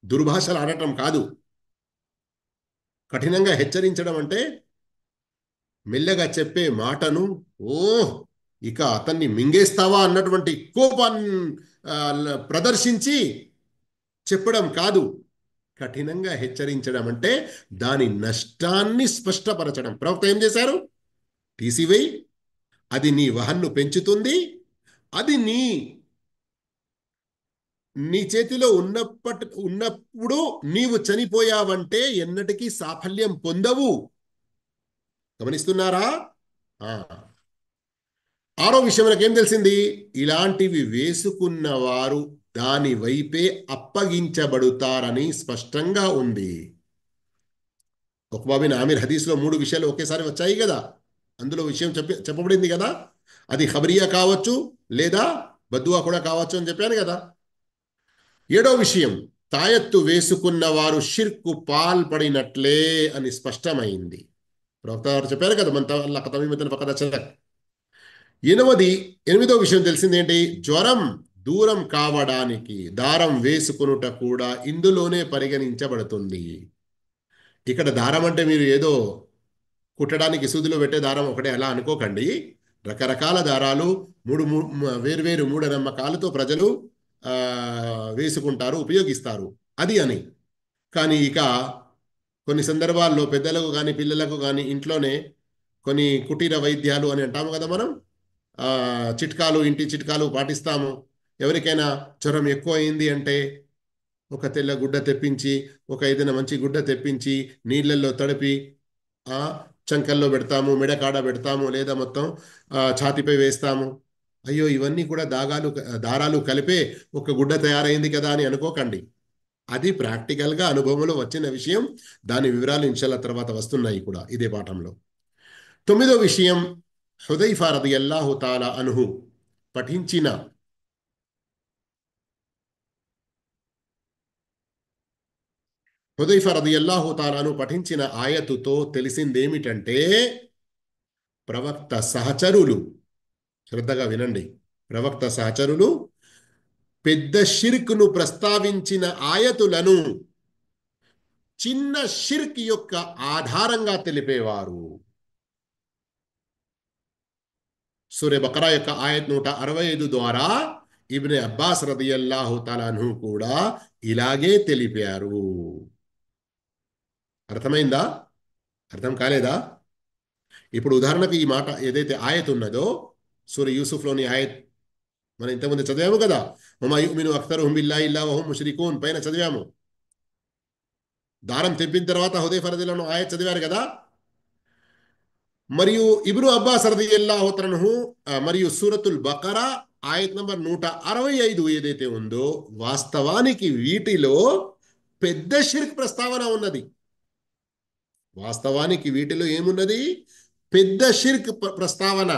దుర్భాషలు ఆడటం కాదు. కఠినంగా హెచ్చరించడం అంటే మెల్లగా చెప్పే మాటను, ఓ ఇక అతన్ని మింగేస్తావా అన్నటువంటి కోపాన్ని ప్రదర్శించి చెప్పడం కాదు. కఠినంగా హెచ్చరించడం అంటే దాని నష్టాన్ని స్పష్టపరచడం. ప్రవక్త ఏం చేశారు? తీసివేయి, అది నీ వహన్ను పెంచుతుంది, అది నీ నీ చేతిలో ఉన్నప్పుడు నీవు చనిపోయావంటే ఎన్నటికీ సాఫల్యం పొందవు. గమనిస్తున్నారా? ఆ ఆరో విషయం మనకేం తెలిసింది? ఇలాంటివి వేసుకున్న వారు దాని వైపే అప్పగించబడుతారని స్పష్టంగా ఉంది. ఉక్బా బిన్ ఆమిర్ హదీస్లో 3 విషయాలు ఒకేసారి వచ్చాయి కదా. అందులో విషయం చెప్పబడింది కదా. అది ఖబరియా కావచ్చు, లేదా బద్దువా కూడా కావచ్చు అని చెప్పాను కదా. ఏడో విషయం, తాయత్తు వేసుకున్న వారు షిర్కు పాల్పడినట్లే అని స్పష్టమైంది. ప్రవక్త గారు చెప్పారు కదా, మన తల్లక తమీమతన్ ఫకద్ అష్రక్. ఎనిమిదో విషయం తెలిసిందేంటి? జ్వరం దూరం కావడానికి దారం వేసుకొనుట కూడా ఇందులోనే పరిగణించబడుతుంది. ఇక్కడ దారం అంటే మీరు ఏదో కుట్టడానికి సూదిలో పెట్టే దారం ఒకటే అలా అనుకోకండి. రకరకాల దారాలు, వేర్వేరు మూఢనమ్మకాలతో ప్రజలు వేసుకుంటారు, ఉపయోగిస్తారు, అది అని. కానీ ఇక కొన్ని సందర్భాల్లో పెద్దలకు కానీ పిల్లలకు కానీ ఇంట్లోనే కొన్ని కుటీర వైద్యాలు అని అంటాము కదా మనం, చిట్కాలు, ఇంటి చిట్కాలు పాటిస్తాము. ఎవరికైనా జ్వరం ఎక్కువ అయింది అంటే ఒక తెల్ల గుడ్డ తెప్పించి, ఒక ఏదైనా మంచి గుడ్డ తెప్పించి నీళ్ళల్లో తడిపి చంకల్లో పెడతాము, మెడకాడ పెడతాము, లేదా మొత్తం ఛాతిపై వేస్తాము. అయ్యో ఇవన్నీ కూడా దారాలు కలిపే ఒక గుడ్డ తయారైంది కదా అని అనుకోకండి. అది ప్రాక్టికల్గా అనుభవంలో వచ్చిన విషయం. దాని వివరాలు ఇన్షాల్లా తర్వాత వస్తున్నాయి కూడా ఇదే పాఠంలో. 9వ విషయం, హుదైఫా రదియల్లాహు తాలా అన్హు పఠించిన హుదైఫా రదియల్లాహు తాలా అన్హు పఠించిన ఆయతుతో తెలిసిందేమిటంటే, ప్రవక్త సహచరులు, శ్రద్ధగా వినండి, ప్రవక్త సహచరులు పెద్ద షిర్క్ను ప్రస్తావించిన ఆయతులను చిన్న షిర్క్ యొక్క ఆధారంగా తెలిపేవారు. సూరే బకరా యొక్క ఆయత్ 165 ద్వారా ఇబ్నే అబ్బాస్ రదియల్లాహు తఆలా అన్హు కూడా ఇలాగే తెలిపారు. అర్థమైందా? అర్థం కాలేదా? ఇప్పుడు ఉదాహరణకు ఈ మాట ఏదైతే ఆయత్ ఉన్నదో, సూరే యూసుఫ్లోని ఆయత్ మనం ఇంతకుముందు చదివాము కదా, వమా యుమిను అక్తరుహుం బిల్లాహి ఇల్లా వహుం ముష్రికూన్ పైన చదివాము. దారం తెప్పిన తర్వాత హుదైఫా రదియల్లాహు అన్హు ఆయత్ చదివారు కదా. మరియు ఇబ్ను అబ్బాస్ రదియల్లాహు తఆలా మరియు సూరతుల్ బకరా ఆయత్ నంబర్ 165 ఏదైతే ఉందో, వాస్తవానికి వీటిలో పెద్ద షిర్క్ ప్రస్తావన ఉన్నది. వాస్తవానికి వీటిలో ఏమున్నది? పెద్ద షిర్క్ ప్రస్తావన.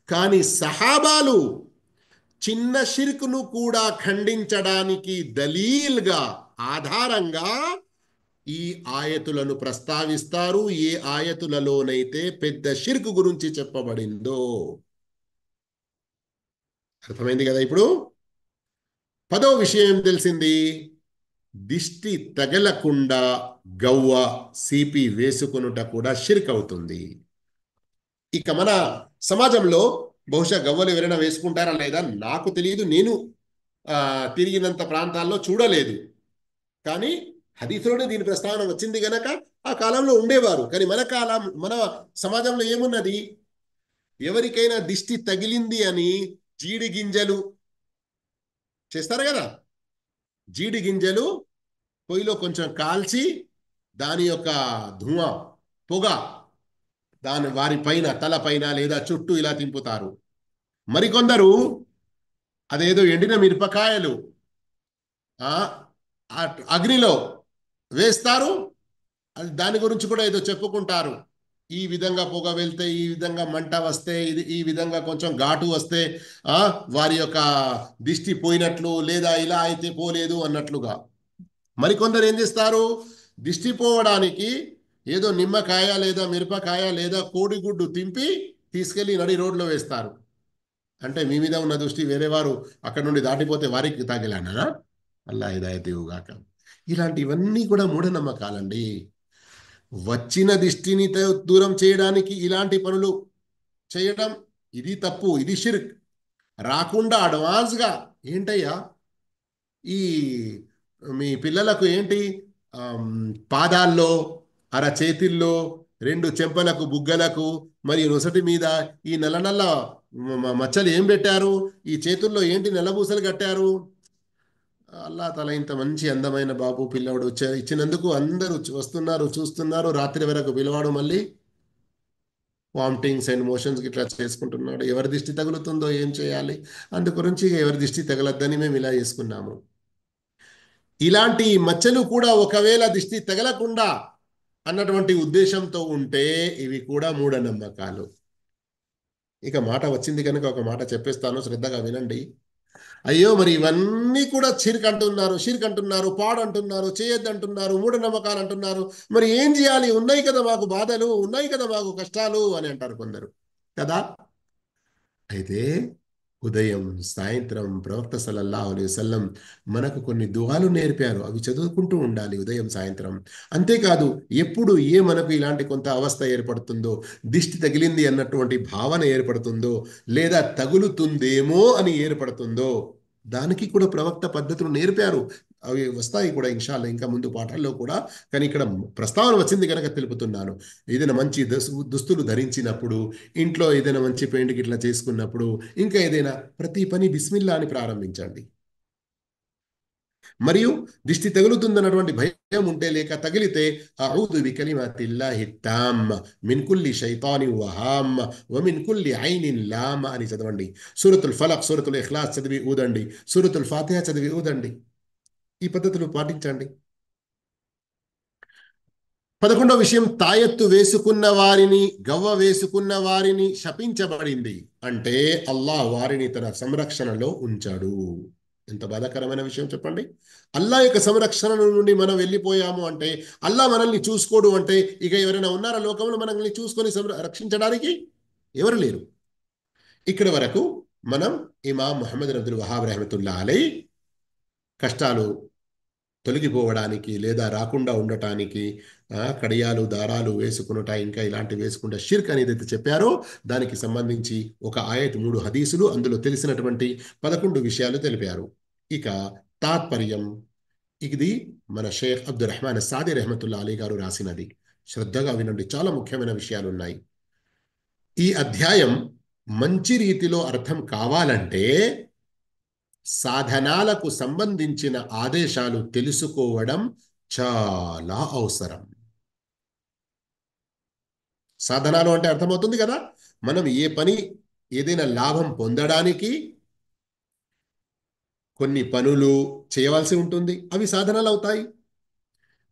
కానీ సహాబాలు చిన్న షిర్క్ను కూడా ఖండించడానికి దలీల్గా, ఆధారంగా ఈ ఆయతులను ప్రస్తావిస్తారు. ఏ ఆయతులలోనైతే పెద్ద షిర్క్ గురించి చెప్పబడిందో. అర్థమైంది కదా ఇప్పుడు? 10వ విషయం ఏం తెలిసింది? దిష్టి తగలకుండా గవ్వ, సిపి వేసుకొనుట కూడా షిర్క్ అవుతుంది. ఇక మన సమాజంలో బహుశా గవ్వలు ఎవరైనా వేసుకుంటారా లేదా నాకు తెలియదు. నేను తిరిగినంత ప్రాంతాల్లో చూడలేదు. కానీ హదీసులోనే దీని ప్రస్తావన వచ్చింది గనక ఆ కాలంలో ఉండేవారు. కానీ మన సమాజంలో ఏమున్నది? ఎవరికైనా దిష్టి తగిలింది అని జీడి గింజలు చేస్తారు కదా. జీడి గింజలు పొయ్యిలో కొంచెం కాల్చి దాని యొక్క ధూమ, పొగ దాని వారి పైన తల పైన లేదా చుట్టూ ఇలా తింపుతారు. మరికొందరు అదేదో ఎండిన మిరపకాయలు ఆ ఆ అగ్నిలో వేస్తారు. అది దాని గురించి కూడా ఏదో చెప్పుకుంటారు. ఈ విధంగా పొగ వెళ్తే, ఈ విధంగా మంట వస్తే, ఇది ఈ విధంగా కొంచెం ఘాటు వస్తే ఆ వారి యొక్క దిష్టి పోయినట్లు, లేదా ఇలా అయితే పోలేదు అన్నట్లుగా. మరికొందరు ఏం చేస్తారు? దిష్టి పోవడానికి ఏదో నిమ్మకాయ లేదా మిరపకాయ లేదా కోడిగుడ్డు తింపి తీసుకెళ్లి నడి రోడ్లో వేస్తారు. అంటే మీ మీద ఉన్న దృష్టి వేరే వారు అక్కడ నుండి దాటిపోతే వారికి తాగిలానా? అల్లా హిదాయత్ ఇవ్వుగాక. ఇలాంటివన్నీ కూడా మూఢనమ్మకాలండి. వచ్చిన దిష్టిని దూరం చేయడానికి ఇలాంటి పనులు చేయడం, ఇది తప్పు, ఇది షిర్క్. రాకుండా అడ్వాన్స్గా ఏంటయ్యా ఈ మీ పిల్లలకు ఏంటి పాదాల్లో, అరచేతిల్లో, రెండు చెంపలకు బుగ్గలకు మరియు నొసటి మీద ఈ నల్ల నల్ల మచ్చలు ఏం పెట్టారు? ఈ చేతుల్లో ఏంటి నెలబూసలు కట్టారు? అల్లా తల ఇంత మంచి అందమైన బాబు పిల్లవాడు ఇచ్చినందుకు అందరూ వస్తున్నారు, చూస్తున్నారు. రాత్రి వరకు పిలవాడు, మళ్ళీ వామిటింగ్స్ అండ్ మోషన్స్ ఇట్లా చేసుకుంటున్నాడు. ఎవరి దిష్టి తగులుతుందో ఏం చేయాలి? అందు గురించి ఎవరి దిష్టి తగలద్దని మేము ఇలా చేసుకున్నాము. ఇలాంటి మచ్చలు కూడా ఒకవేళ దిష్టి తగలకుండా అన్నటువంటి ఉద్దేశంతో ఉంటే ఇవి కూడా మూఢనమ్మకాలు. ఇక మాట వచ్చింది కనుక ఒక మాట చెప్పేస్తాను, శ్రద్ధగా వినండి. అయ్యో మరి ఇవన్నీ కూడా షిర్క్ అంటున్నారు, పాడు అంటున్నారు, చేయొద్దు అంటున్నారు, మూఢనమ్మకాలు అంటున్నారు. మరి ఏం చేయాలి? ఉన్నాయి కదా మాకు బాధలు, ఉన్నాయి కదా మాకు కష్టాలు అని అంటారు కొందరు కదా. అయితే ఉదయం సాయంత్రం ప్రవక్త సల్లల్లాహు అలైహి వసల్లం మనకు కొన్ని దుఆలు నేర్పారు. అవి చదువుకుంటూ ఉండాలి ఉదయం సాయంత్రం. అంతేకాదు ఎప్పుడు మనకు ఇలాంటి కొంత అవస్థ ఏర్పడుతుందో, దిష్టి తగిలింది అన్నటువంటి భావన ఏర్పడుతుందో, లేదా తగులుతుందేమో అని ఏర్పడుతుందో, దానికి కూడా ప్రవక్త పద్ధతులు నేర్పారు. అవి వస్తాయి కూడా ఇన్షాల్లా ఇంకా ముందు పాఠాల్లో కూడా. కానీ ఇక్కడ ప్రస్తావన వచ్చింది కనుక తెలుపుతున్నాను. ఏదైనా మంచి దుస్తులు ధరించినప్పుడు, ఇంట్లో ఏదైనా మంచి పెయింట్కి ఇట్లా చేసుకున్నప్పుడు, ఇంకా ఏదైనా ప్రతి పని బిస్మిల్లా అని ప్రారంభించండి. మరియు దిష్టి తగులుతుందన్నటువంటి భయం ఉంటే, లేక తగిలితే అఊదు బికలిమాతిల్లాహి తామ్మ మిన్ కుల్లి షైతాని వహామ్మ వ మిన్ కుల్లి ఐనిన్ లామ అని చదవండి. సూరతుల్ ఫలక్, సూరతుల్ ఇఖ్లాస్ చదివి ఊదండి. సూరతుల్ ఫాతిహా చదివి ఊదండి. ఈ పద్ధతులు పాటించండి. 11వ విషయం, తాయెత్తు వేసుకున్న వారిని, గవ్వ వేసుకున్న వారిని శపించబడింది. అంటే అల్లాహ్ వారిని తన సంరక్షణలో ఉంచాడు. ఎంత బాధాకరమైన విషయం చెప్పండి. అల్లాహ్ యొక్క సంరక్షణ నుండి మనం వెళ్ళిపోయాము అంటే, అల్లాహ్ మనల్ని చూసుకోడు అంటే, ఇక ఎవరైనా ఉన్నారా లోకంలో మనల్ని చూసుకొని రక్షించడానికి? ఎవరు లేరు. ఇక్కడి వరకు మనం ఇమాం ముహమ్మద్ అబ్దుల్ వహాబ్ రహమతుల్లా అలై కష్టాలు తొలగిపోవడానికి లేదా రాకుండా ఉండటానికి కడియాలు, దారాలు వేసుకున్నట, ఇంకా ఇలాంటివి వేసుకుంటే షిర్క్ అనేది అయితే చెప్పారో దానికి సంబంధించి ఒక ఆయత్, 3 హదీసులు, అందులో తెలిసినటువంటి 11 విషయాలు తెలిపారు. ఇక తాత్పర్యం, ఇది మన షేఖ్ అబ్దుల్ రెహమాన్ సాది రెహమతుల్లా అలీ గారు రాసినది. శ్రద్ధగా వినండి, చాలా ముఖ్యమైన విషయాలు ఉన్నాయి. ఈ అధ్యాయం మంచి రీతిలో అర్థం కావాలంటే సాధనాలకు సంబంధించిన ఆదేశాలు తెలుసుకోవడం చాలా అవసరం. సాధనాలు అంటే అర్థమవుతుంది కదా. మనం ఏదైనా లాభం పొందడానికి కొన్ని పనులు చేయవలసి ఉంటుంది, అవి సాధనాలు అవుతాయి.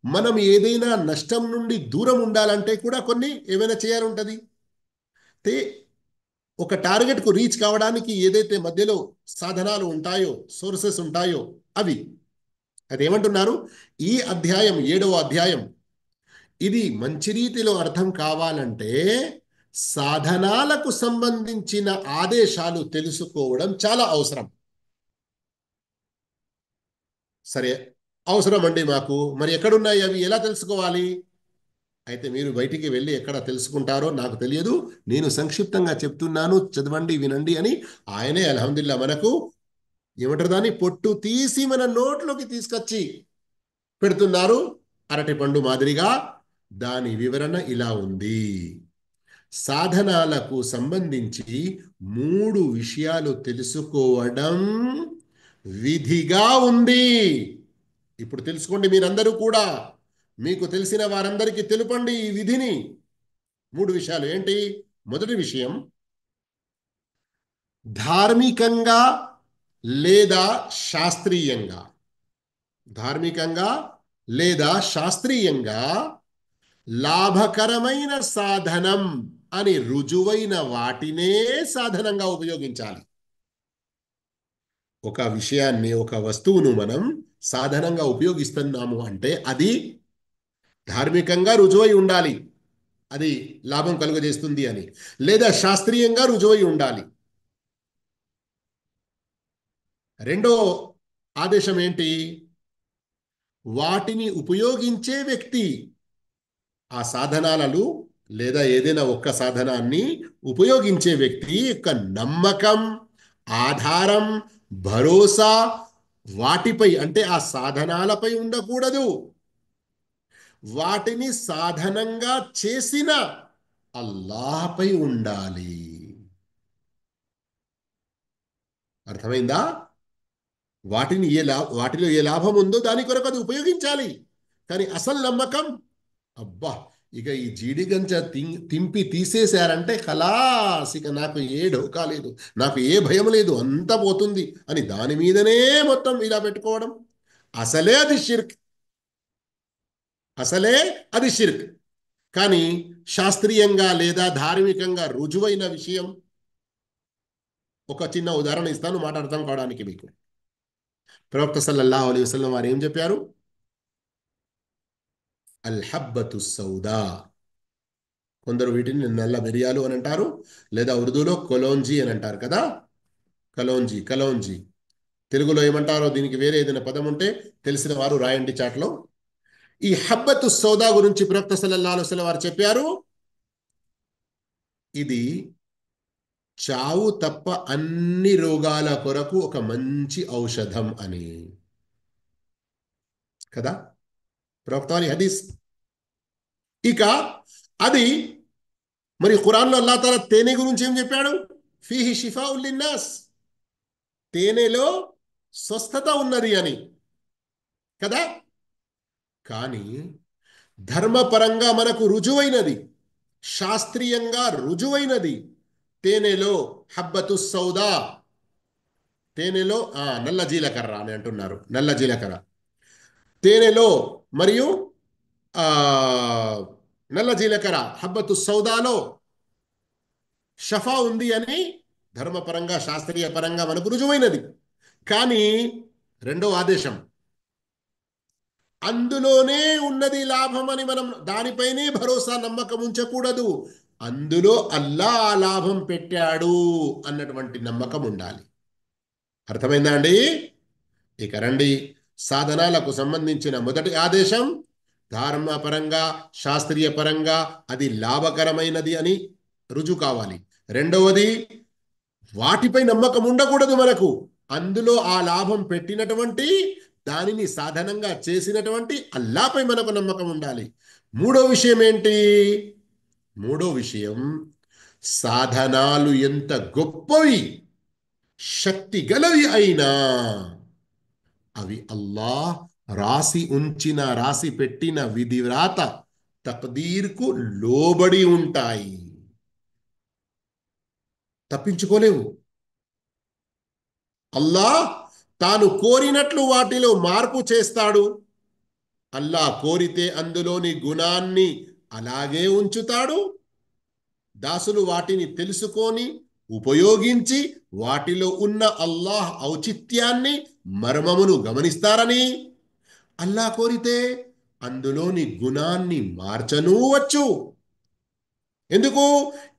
మనం ఏదైనా నష్టం నుండి దూరం ఉండాలంటే కూడా కొన్ని ఏమైనా చేయాలి ఉంటుంది. ఒక టార్గెట్కు రీచ్ కావడానికి ఏదైతే మధ్యలో సాధనాలు ఉంటాయో, సోర్సెస్ ఉంటాయో అవి. అదేమంటున్నారు? ఈ అధ్యాయం 7వ అధ్యాయం ఇది మంచి రీతిలో అర్థం కావాలంటే సాధనాలకు సంబంధించిన ఆదేశాలు తెలుసుకోవడం చాలా అవసరం. సరే, అవసరం అండి మాకు. మరి ఎక్కడున్నాయి అవి? ఎలా తెలుసుకోవాలి? అయితే మీరు బయటికి వెళ్ళి ఎక్కడ తెలుసుకుంటారో నాకు తెలియదు, నేను సంక్షిప్తంగా చెప్తున్నాను, చదవండి వినండి అని ఆయనే అల్హమ్దుల్లా మనకు ఏమంటారు దాన్ని పొట్టు తీసి మన నోట్లోకి తీసుకొచ్చి పెడుతున్నారు అరటిపండు మాదిరిగా. దాని వివరణ ఇలా ఉంది. సాధనాలకు సంబంధించి 3 విషయాలు తెలుసుకోవడం విధిగా ఉంది. ఇప్పుడు తెలుసుకోండి మీరందరూ కూడా. మీకు తెలిసిన వారందరికీ తెలుపండి ఈ విధిని. 3 విషయాలు ఏంటి? మొదటి విషయం, ధార్మికంగా లేదా శాస్త్రీయంగా, ధార్మికంగా లేదా శాస్త్రీయంగా లాభకరమైన సాధనం అని రుజువైన వాటినే సాధనంగా ఉపయోగించాలి. ఒక విషయాన్ని, ఒక వస్తువును మనం సాధనంగా ఉపయోగిస్తున్నాము అంటే అది ధార్మికంగా రుజువై ఉండాలి, అది లాభం కలుగజేస్తుంది అని, లేదా శాస్త్రీయంగా రుజువై ఉండాలి. రెండో ఆదేశం ఏంటి? వాటిని ఉపయోగించే వ్యక్తి, ఆ సాధనాలను లేదా ఏదైనా ఒక్క సాధనాన్ని ఉపయోగించే వ్యక్తి యొక్క నమ్మకం, ఆధారం, భరోసా వాటిపై అంటే ఆ సాధనాలపై ఉండకూడదు. వాటిని సాధనంగా చేసిన అల్లాహపై ఉండాలి. అర్థమైందా? వాటిలో ఏ లాభం ఉందో దాని కొరకు అది ఉపయోగించాలి. కానీ అసలు నమ్మకం, అబ్బా ఇక ఈ జీడి గంజ తింపి తీసేశారంటే ఖలాస్, ఇక నాకు ఏ డోకా లేదు, నాకు ఏ భయం లేదు, అంతా పోతుంది అని దాని మీదనే మొత్తం ఇలా పెట్టుకోవడం, అసలే అది షిర్క్, అసలే అది షిర్క్. కానీ శాస్త్రీయంగా లేదా ధార్మికంగా రుజువైన విషయం, ఒక చిన్న ఉదాహరణ ఇస్తాను మాట అర్థం కావడానికి మీకు. ప్రవక్త సల్లల్లాహు అలైహి వసల్లం వారు ఏం చెప్పారు? అల్ హబ్బతు సౌదా, కొందరు వీటిని నల్ల మిరియాలు అని అంటారు, లేదా ఉర్దూలో కొలోంజీ అని అంటారు కదా. కలోంజీ, కలోంజీ. తెలుగులో ఏమంటారో దీనికి వేరే ఏదైనా పదం ఉంటే తెలిసిన వారు రాయండి చాట్లో. ఈ హబ్బతు సౌదా గురించి ప్రవక్త సల్లల్లాహు అలైహి వసల్లం వారు చెప్పారు, ఇది చావు తప్ప అన్ని రోగాల కొరకు ఒక మంచి ఔషధం అని. కదా, ప్రవక్త వారి హదీస్. ఇక అది మరి ఖురాన్లో అల్లాహ్ తాలా తేనె గురించి ఏం చెప్పాడు? ఫీహి షిఫాఉల్ లిన్నాస్, తేనెలో స్వస్థత ఉన్నది అని కదా. కానీ ధర్మపరంగా మనకు రుజువైనది, శాస్త్రీయంగా రుజువైనది తేనెలో హబ్బతు సౌదా, తేనెలో నల్ల జీలకర్ర అని అంటున్నారు, నల్ల జీలకర్ర తేనెలో, మరియు ఆ నల్ల జీలకర్ర హబ్బతు సౌదాలో షఫా ఉంది అని ధర్మపరంగా శాస్త్రీయ పరంగా మనకు రుజువైనది. కానీ రెండో ఆదేశం, అందులోనే ఉన్నది లాభం అని మనం దానిపైనే భరోసా నమ్మకం ఉంచకూడదు. అందులో అల్లా లాభం పెట్టాడు అన్నటువంటి నమ్మకం ఉండాలి. అర్థమైందా అండి? ఇక రండి, సాధనాలకు సంబంధించిన మొదటి ఆదేశం, ధర్మపరంగా శాస్త్రీయ పరంగా అది లాభకరమైనది అని రుజువు కావాలి. రెండవది, వాటిపై నమ్మకం ఉండకూడదు మనకు, అందులో ఆ లాభం పెట్టినటువంటి దానిని సాధనంగా చేసినటువంటి అల్లాపై మనకు నమ్మకం ఉండాలి. మూడో విషయం ఏంటి? మూడో విషయం, సాధనాలు ఎంత గొప్పవి, శక్తి గలవి అయినా అవి అల్లాహ్ రాసి ఉంచిన, రాసి పెట్టిన విధివ్రాత తక్దీర్కు లోబడి ఉంటాయి, తప్పించుకోలేవు. అల్లాహ్ తాను కోరినట్లు వాటిలో మార్పు చేస్తాడు. అల్లాహ్ కోరితే అందులోని గుణాన్ని అలాగే ఉంచుతాడు. దాసులు వాటిని తెలుసుకొని ఉపయోగించి వాటిలో ఉన్న అల్లాహ్ ఔచిత్యాన్ని, మర్మమును గమనిస్తారని అల్లాహ్ కోరితే అందులోని గుణాన్ని మార్చనూవచ్చు. ఎందుకు?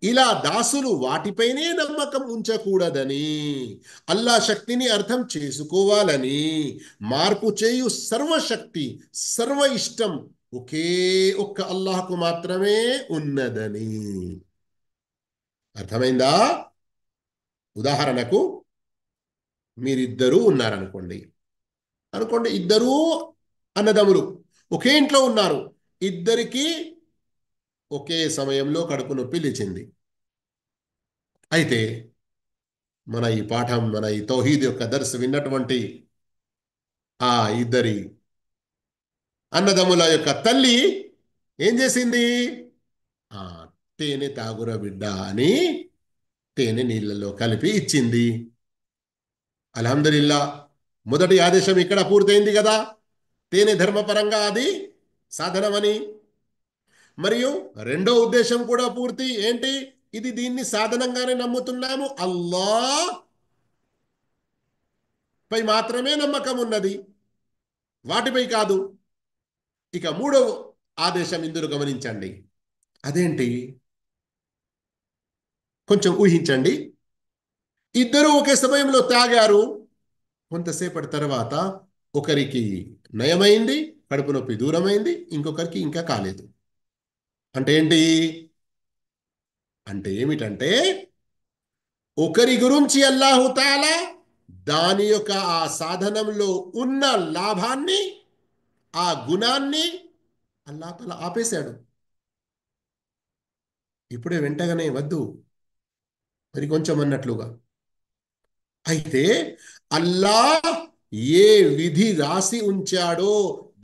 ఇలా దాసులు వాటిపైనే నమ్మకం ఉంచకూడదని, అల్లా శక్తిని అర్థం చేసుకోవాలని, మార్పు చేయు సర్వశక్తి, సర్వ ఇష్టం ఒకే ఒక్క అల్లాహకు మాత్రమే ఉన్నదని. అర్థమైందా? ఉదాహరణకు మీరిద్దరూ ఉన్నారనుకోండి. అనుకోండి ఇద్దరూ అన్నదమ్ములు ఒకే ఇంట్లో ఉన్నారు. ఇద్దరికి ఒకే సమయంలో కడుపు నొప్పి లేచింది. అయితే మన ఈ తౌహీద్ యొక్క దర్స్ విన్నటువంటి ఆ ఇద్దరి అన్నదమ్ముల యొక్క తల్లి ఏం చేసింది? ఆ తేనె తాగుర బిడ్డ అని తేనె నీళ్ళలో కలిపి ఇచ్చింది. అల్హమ్దులిల్లా, మొదటి ఆదేశం ఇక్కడ పూర్తయింది కదా, తేనె ధర్మపరంగా అది సాధనమని. మరియు రెండో ఉద్దేశం కూడా పూర్తి ఏంటి? ఇది దీన్ని సాధనంగానే నమ్ముతున్నాము, అల్లాహ్ పై మాత్రమే నమ్మకం ఉన్నది, వాటిపై కాదు. ఇక మూడో ఆదేశం ఇందులో గమనించండి. అదేంటి? కొంచెం ఊహించండి. ఇద్దరూ ఒకే సమయంలో తాగారు. కొంతసేపటి తర్వాత ఒకరికి నయమైంది, కడుపు నొప్పి దూరమైంది, ఇంకొకరికి ఇంకా కాలేదు. అంటే ఏంటి? అంటే ఏమిటంటే ఒకరి గురించి అల్లాహుతాలా దాని యొక్క ఆ సాధనంలో ఉన్న లాభాన్ని, ఆ గుణాన్ని అల్లాహ్ తాలా ఆపేశాడు. ఇప్పుడే వెంటగానే వద్దు, మరి కొంచెం అన్నట్లుగా. అయితే అల్లాహ్ ఏ విధి రాసి ఉంచాడో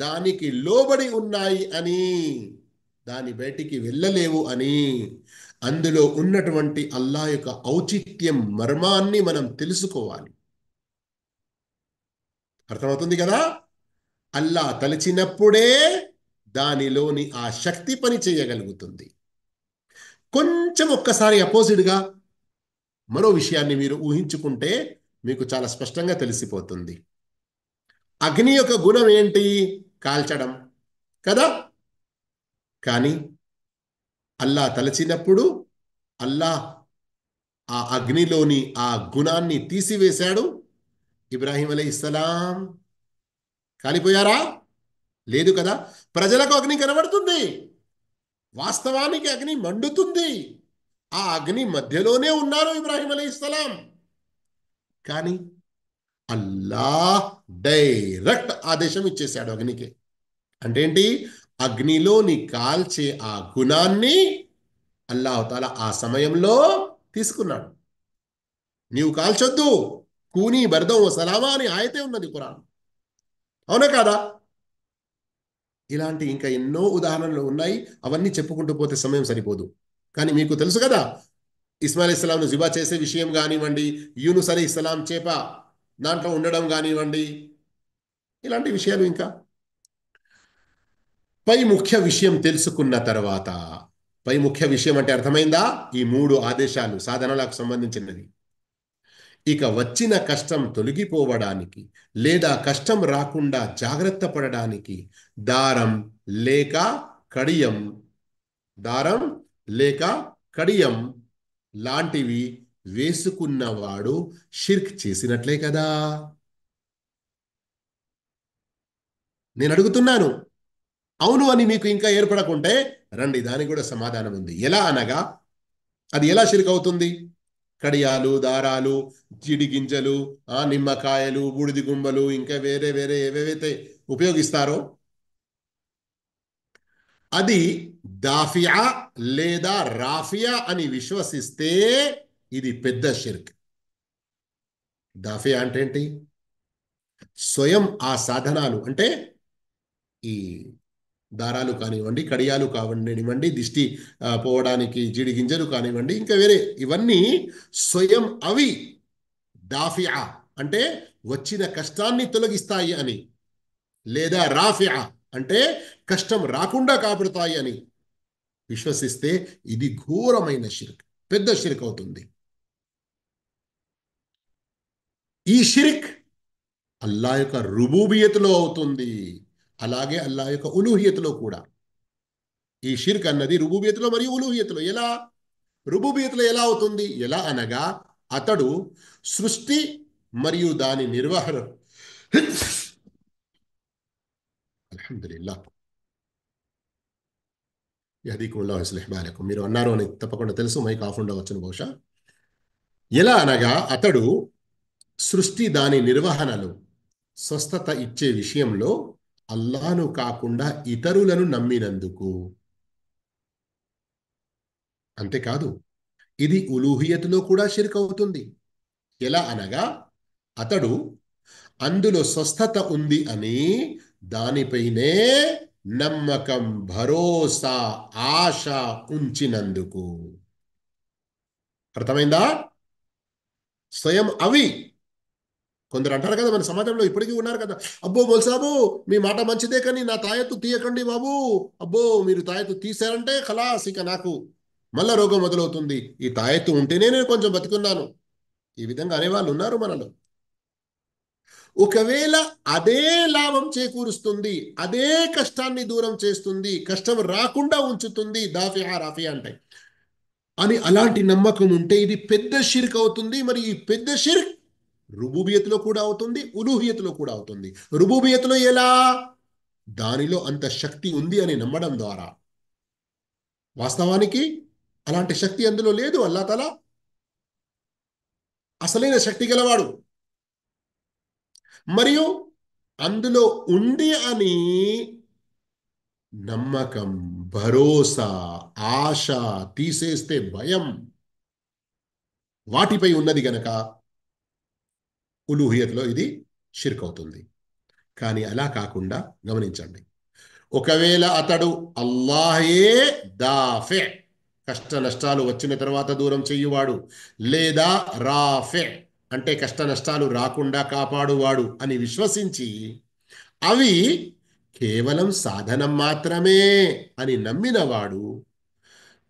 దానికి లోబడి ఉన్నాయి అని, దాని బయటికి వెళ్ళలేవు అని, అందులో ఉన్నటువంటి అల్లాహ్ యొక్క ఔచిత్యం మర్మాన్ని మనం తెలుసుకోవాలి. అర్థమవుతుంది కదా? అల్లాహ్ తలచినప్పుడే దానిలోని ఆ శక్తి పని చేయగలుగుతుంది. కొంచెం ఒక్కసారి అపోజిట్గా మరో విషయాన్ని మీరు ఊహించుకుంటే మీకు చాలా స్పష్టంగా తెలిసిపోతుంది. అగ్ని యొక్క గుణం ఏంటి? కాల్చడం కదా. కానీ అల్లాహ్ తలచినప్పుడు అల్లాహ్ ఆ అగ్నిలోని ఆ గుణాన్ని తీసివేశాడు. ఇబ్రాహీం అలైహిస్సలాం కాలిపోయారా? లేదు కదా. ప్రజలకు అగ్ని కనబడుతుంది, వాస్తవానికి అగ్ని మండుతుంది. ఆ అగ్ని మధ్యలోనే ఉన్నారు ఇబ్రాహీం అలైహిస్సలాం. కానీ అల్లాహ్ డైరెక్ట్ ఆదేశం ఇచ్చేశాడు అగ్నికి. అంటే ఏంటి? అగ్నిలోని కాల్చే ఆ గుణాన్ని అల్లాహ్ తాలా ఆ సమయంలో తీసుకున్నాడు. నీవు కాల్చొద్దు, కూని బర్దం సలామా అని ఆయతే ఉన్నది ఖురాన్. అవునా కాదా? ఇలాంటి ఇంకా ఎన్నో ఉదాహరణలు ఉన్నాయి. అవన్నీ చెప్పుకుంటూ పోతే సమయం సరిపోదు. కానీ మీకు తెలుసు కదా, ఇస్మాయిల్ ఇస్లాంను జిబా చేసే విషయం కానివ్వండి, యూనుస్ అలీ ఇస్లాం చేప దాంట్లో ఉండడం కానివ్వండి, ఇలాంటి విషయాలు ఇంకా. పై ముఖ్య విషయం తెలుసుకున్న తర్వాత, పై ముఖ్య విషయం అంటే అర్థమైందా? ఈ మూడు ఆదేశాలు సాధనలకు సంబంధించినది. ఇక వచ్చిన కష్టం తొలగిపోవడానికి లేదా కష్టం రాకుండా జాగ్రత్త పడడానికి దారం లేక కడియం, దారం లేక కడియం లాంటివి వేసుకున్నవాడు షిర్క్ చేసినట్లే కదా. నేను అడుగుతున్నాను, అవును అని మీకు ఇంకా ఏర్పడకుంటే రండి, దానికి కూడా సమాధానం ఉంది. ఎలా అనగా, అది ఎలా షిర్క్ అవుతుంది? కడియాలు, దారాలు, జీడి గింజలు, నిమ్మకాయలు, బూడిది గుంబలు, ఇంకా వేరే వేరే ఏవేవైతే ఉపయోగిస్తారో అది దాఫియా లేదా రాఫియా అని విశ్వసిస్తే ఇది పెద్ద షిర్క్. దాఫియా అంటే ఏంటి? స్వయం ఆ సాధనాలు అంటే ఈ దారాలు కానివ్వండి, కడియాలు కానివ్వండి, దిష్టి పోవడానికి జీడి గింజలు కానివ్వండి, ఇంకా వేరే ఇవన్నీ స్వయం అవి దాఫియా అంటే వచ్చిన కష్టాన్ని తొలగిస్తాయి అని, లేదా రాఫియా అంటే కష్టం రాకుండా కాపాడుతాయి అని విశ్వసిస్తే ఇది ఘోరమైన షిర్క్, పెద్ద షిర్క్ అవుతుంది. ఈ షిర్క్ అల్లా యొక్క రుబూబియత్లో అవుతుంది, అలాగే అల్లా యొక్క ఉలూహియత్లో కూడా. ఈ షిర్క్ అన్నది రుబూబియత్లో మరియు ఉలూహియత్లో. ఎలా? రుబూబియత్లో ఎలా అవుతుంది? ఎలా అనగా అతడు సృష్టి మరియు దాని నిర్వహణ, అల్హమ్దులిల్లాహ్, యహదీకుముల్లాహు వయస్లిహ్ బాలకుం. మీరు అన్నారు అని తప్పకుండా తెలుసు, మైక్ ఆఫ్ ఉండవచ్చును బహుశా. ఎలా అనగా అతడు సృష్టి దాని నిర్వహణలో స్వస్థత ఇచ్చే విషయంలో అల్లాను కాకుండా ఇతరులను నమ్మినందుకు. అంతేకాదు, ఇది ఉలూహియతులో కూడా షిర్క్ అవుతుంది. ఎలా అనగా అతడు అందులో స్వస్థత ఉంది అని దానిపైనే నమ్మకం, భరోసా, ఆశ ఉంచినందుకు. అర్థమైందా? స్వయం అవి కొందరు అంటారు కదా, మన సమాజంలో ఇప్పటికీ ఉన్నారు కదా, అబ్బో బోల్సాబు మీ మాట మంచిదే కానీ నా తాయెత్తు తీయకండి బాబు, అబ్బో మీరు తాయెత్తు తీశారంటే ఖలాస్, ఇక నాకు మళ్ళా రోగం మొదలవుతుంది, ఈ తాయెత్తు ఉంటేనే నేను కొంచెం బతుకున్నాను. ఈ విధంగా అనేవాళ్ళు ఉన్నారు మనలో. ఒకవేళ అదే లాభం చేకూరుస్తుంది, అదే కష్టాన్ని దూరం చేస్తుంది, కష్టం రాకుండా ఉంచుతుంది, దాఫియా రాఫియా అంటాయి అని అలాంటి నమ్మకం ఉంటే ఇది పెద్ద షిర్క్ అవుతుంది. మరి ఈ పెద్ద షిర్క్ రుబూబియత్లో కూడా అవుతుంది, ఉలూహియత్లో కూడా అవుతుంది. రుబూబియత్లో ఎలా? దానిలో అంత శక్తి ఉంది అని నమ్మడం ద్వారా. వాస్తవానికి అలాంటి శక్తి అందులో లేదు. అల్లా తఆలా అసలైన శక్తి గలవాడు. మరియు అందులో ఉంది అని నమ్మకం, భరోసా, ఆశ తీసేస్తే భయం వాటిపై ఉన్నది గనక ఉలూహియత్లో ఇది షిర్క్ అవుతుంది. కానీ అలా కాకుండా గమనించండి, ఒకవేళ అతడు అల్లాహే దాఫె, కష్ట నష్టాలు వచ్చిన తర్వాత దూరం చెయ్యువాడు, లేదా రాఫె అంటే కష్ట నష్టాలు రాకుండా కాపాడువాడు అని విశ్వసించి అవి కేవలం సాధనం మాత్రమే అని నమ్మినవాడు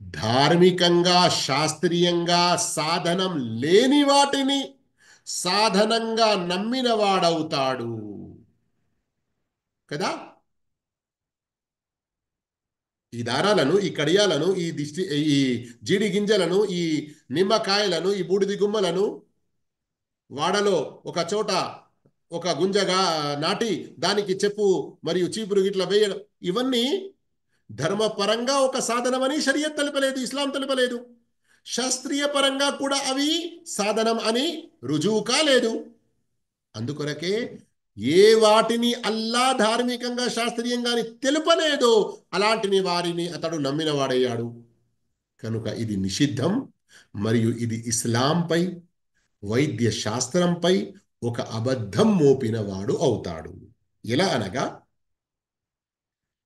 ధార్మికంగా, శాస్త్రీయంగా సాధనం లేని వాటిని సాధనంగా నమ్మినవాడవుతాడు కదా. ఈ దారాలను, ఈ కడియాలను, ఈ జీడి గింజలను, ఈ నిమ్మకాయలను, ఈ బూడిది గుమ్మలను వాడలో ఒక చోట ఒక గుంజగా నాటి దానికి చెప్పు మరియు చీపురు గిట్ల వేయడం, ఇవన్నీ ధర్మపరంగా ఒక సాధనమని షరియత్ తెలుపలేదు, ఇస్లాం తెలుపలేదు. శాస్త్రీయ పరంగా కూడా అవి సాధనం అని రుజువు కాలేదు. అందుకొరకే ఏ వాటిని అల్లా ధార్మికంగా, శాస్త్రీయంగా తెలుపలేదో అలాంటిని వారిని అతడు నమ్మిన వాడయ్యాడు. కనుక ఇది నిషిద్ధం. మరియు ఇది ఇస్లాంపై, వైద్య శాస్త్రంపై ఒక అబద్ధం మోపినవాడు అవుతాడు. ఎలా అనగా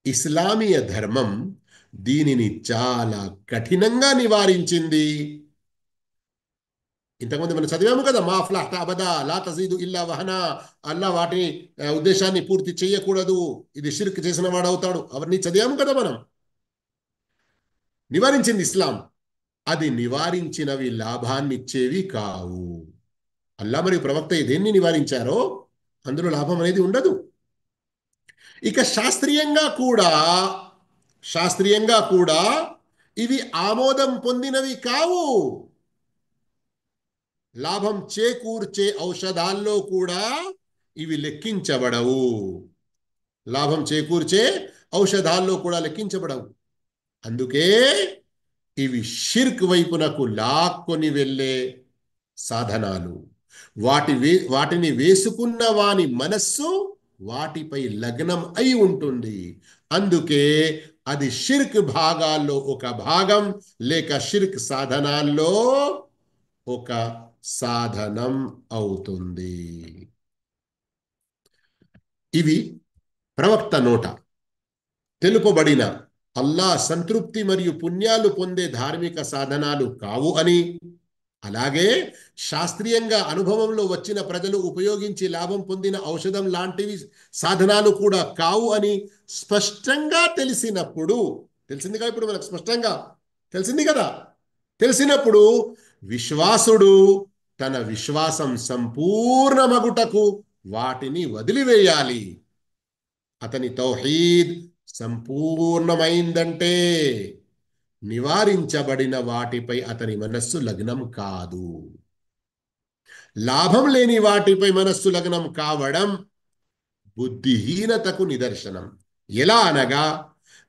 ఇస్లామీయ ధర్మం దీనిని చాలా కఠినంగా నివారించింది. ఇంతకుముందు మనం చదివాము కదా, మా అఫ్లహ్త అబదా లా తజీదు ఇల్లా వహనా, అల్లా వాటి ఉద్దేశాన్ని పూర్తి చేయకూడదు, ఇది షిర్క్ చేసిన వాడు అవుతాడు, అవన్నీ చదివాము కదా మనం. నివారించింది ఇస్లాం. అది నివారించినవి లాభాన్నిచ్చేవి కావు. అల్లా మరియు ప్రవక్త దేన్ని నివారించారో అందులో లాభం అనేది ఉండదు. ఇక శాస్త్రీయంగా కూడా ఇవి ఆమోదం పొందినవి కావు. లాభం చేకూర్చే ఔషధాల్లో కూడా ఇవి లెక్కించబడవు. లాభం చేకూర్చే ఔషధాల్లో కూడా లెక్కించబడవు. అందుకే ఇవి షిర్క్ వైపునకు లాక్కొని వెళ్ళే సాధనాలు. వాటిని వేసుకున్న వాని మనస్సు వాటిపై లగ్నం అయి ఉంటుంది. అందుకే అది షిర్క్ భాగాల్లో ఒక భాగం, లేక షిర్క్ సాధనాల్లో ఒక సాధనం అవుతుంది. ఇవి ప్రవక్త నోట తెలుపబడిన అల్లా సంతృప్తి మరియు పుణ్యాలు పొందే ధార్మిక సాధనాలు కావు అని, అలాగే శాస్త్రీయంగా అనుభవంలో వచ్చిన ప్రజలు ఉపయోగించి లాభం పొందిన ఔషధం లాంటివి సాధనాలు కూడా కావు అని స్పష్టంగా తెలిసినప్పుడు, తెలిసింది కదా, ఇప్పుడు మనకు స్పష్టంగా తెలిసింది కదా, తెలిసినప్పుడు విశ్వాసుడు తన విశ్వాసం సంపూర్ణమగుటకు వాటిని వదిలివేయాలి. అతని తౌహీద్ సంపూర్ణమైందంటే నివారించబడిన వాటిపై అతని మనస్సు లగ్నం కాదు. లాభం లేని వాటిపై మనస్సు లగ్నం కావడం బుద్ధిహీనతకు నిదర్శనం. ఎలా అనగా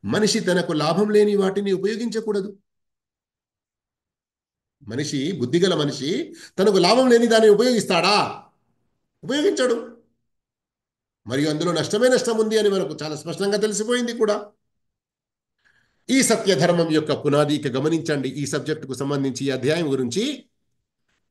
మనిషి తనకు లాభం లేని వాటిని ఉపయోగించకూడదు. మనిషి, బుద్ధిగల మనిషి తనకు లాభం లేని దాన్ని ఉపయోగిస్తాడా? ఉపయోగించడు. మరియు అందులో నష్టమే నష్టం ఉంది అని మనకు చాలా స్పష్టంగా తెలిసిపోయింది కూడా. ఈ సత్యధర్మం యొక్క పునాది ఇక గమనించండి. ఈ సబ్జెక్టుకు సంబంధించి ఈ అధ్యాయం గురించి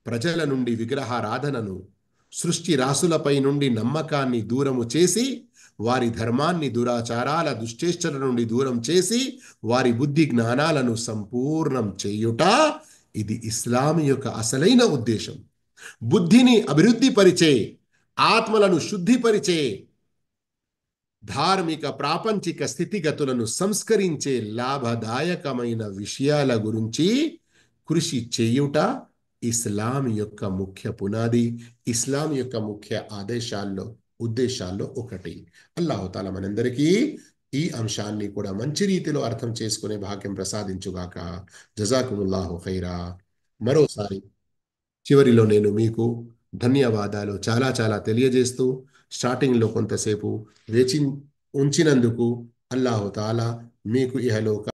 ప్రజల నుండి విగ్రహారాధనను, సృష్టి రాసులపై నుండి నమ్మకాన్ని దూరము చేసి, వారి ధర్మాన్ని దురాచారాల దుశ్చేష్టల నుండి దూరం చేసి, వారి బుద్ధి జ్ఞానాలను సంపూర్ణం చేయుట, ఇది ఇస్లాం యొక్క అసలైన ఉద్దేశం. బుద్ధిని అభివృద్ధి పరిచే, ఆత్మలను శుద్ధిపరిచే, ధార్మిక ప్రాపంచిక స్థితిగతులను సంస్కరించే లాభదాయకమైన విషయాల గురించి కృషి చేయుట ఇస్లాం యొక్క ముఖ్య పునాది, ఇస్లాం యొక్క ముఖ్య ఉద్దేశాల్లో ఒకటి. అల్లాహుతాలా మనందరికీ ఈ అంశాన్ని కూడా మంచి రీతిలో అర్థం చేసుకునే భాగ్యం ప్రసాదించుగాక. జజాకుముల్లాహు ఖైరా. మరోసారి చివరిలో నేను మీకు ధన్యవాదాలు చాలా చాలా తెలియజేస్తూ, స్టార్టింగ్లో కొంతసేపు వేచి ఉంచినందుకు అల్లాహు తాలా మీకు ఇహలోక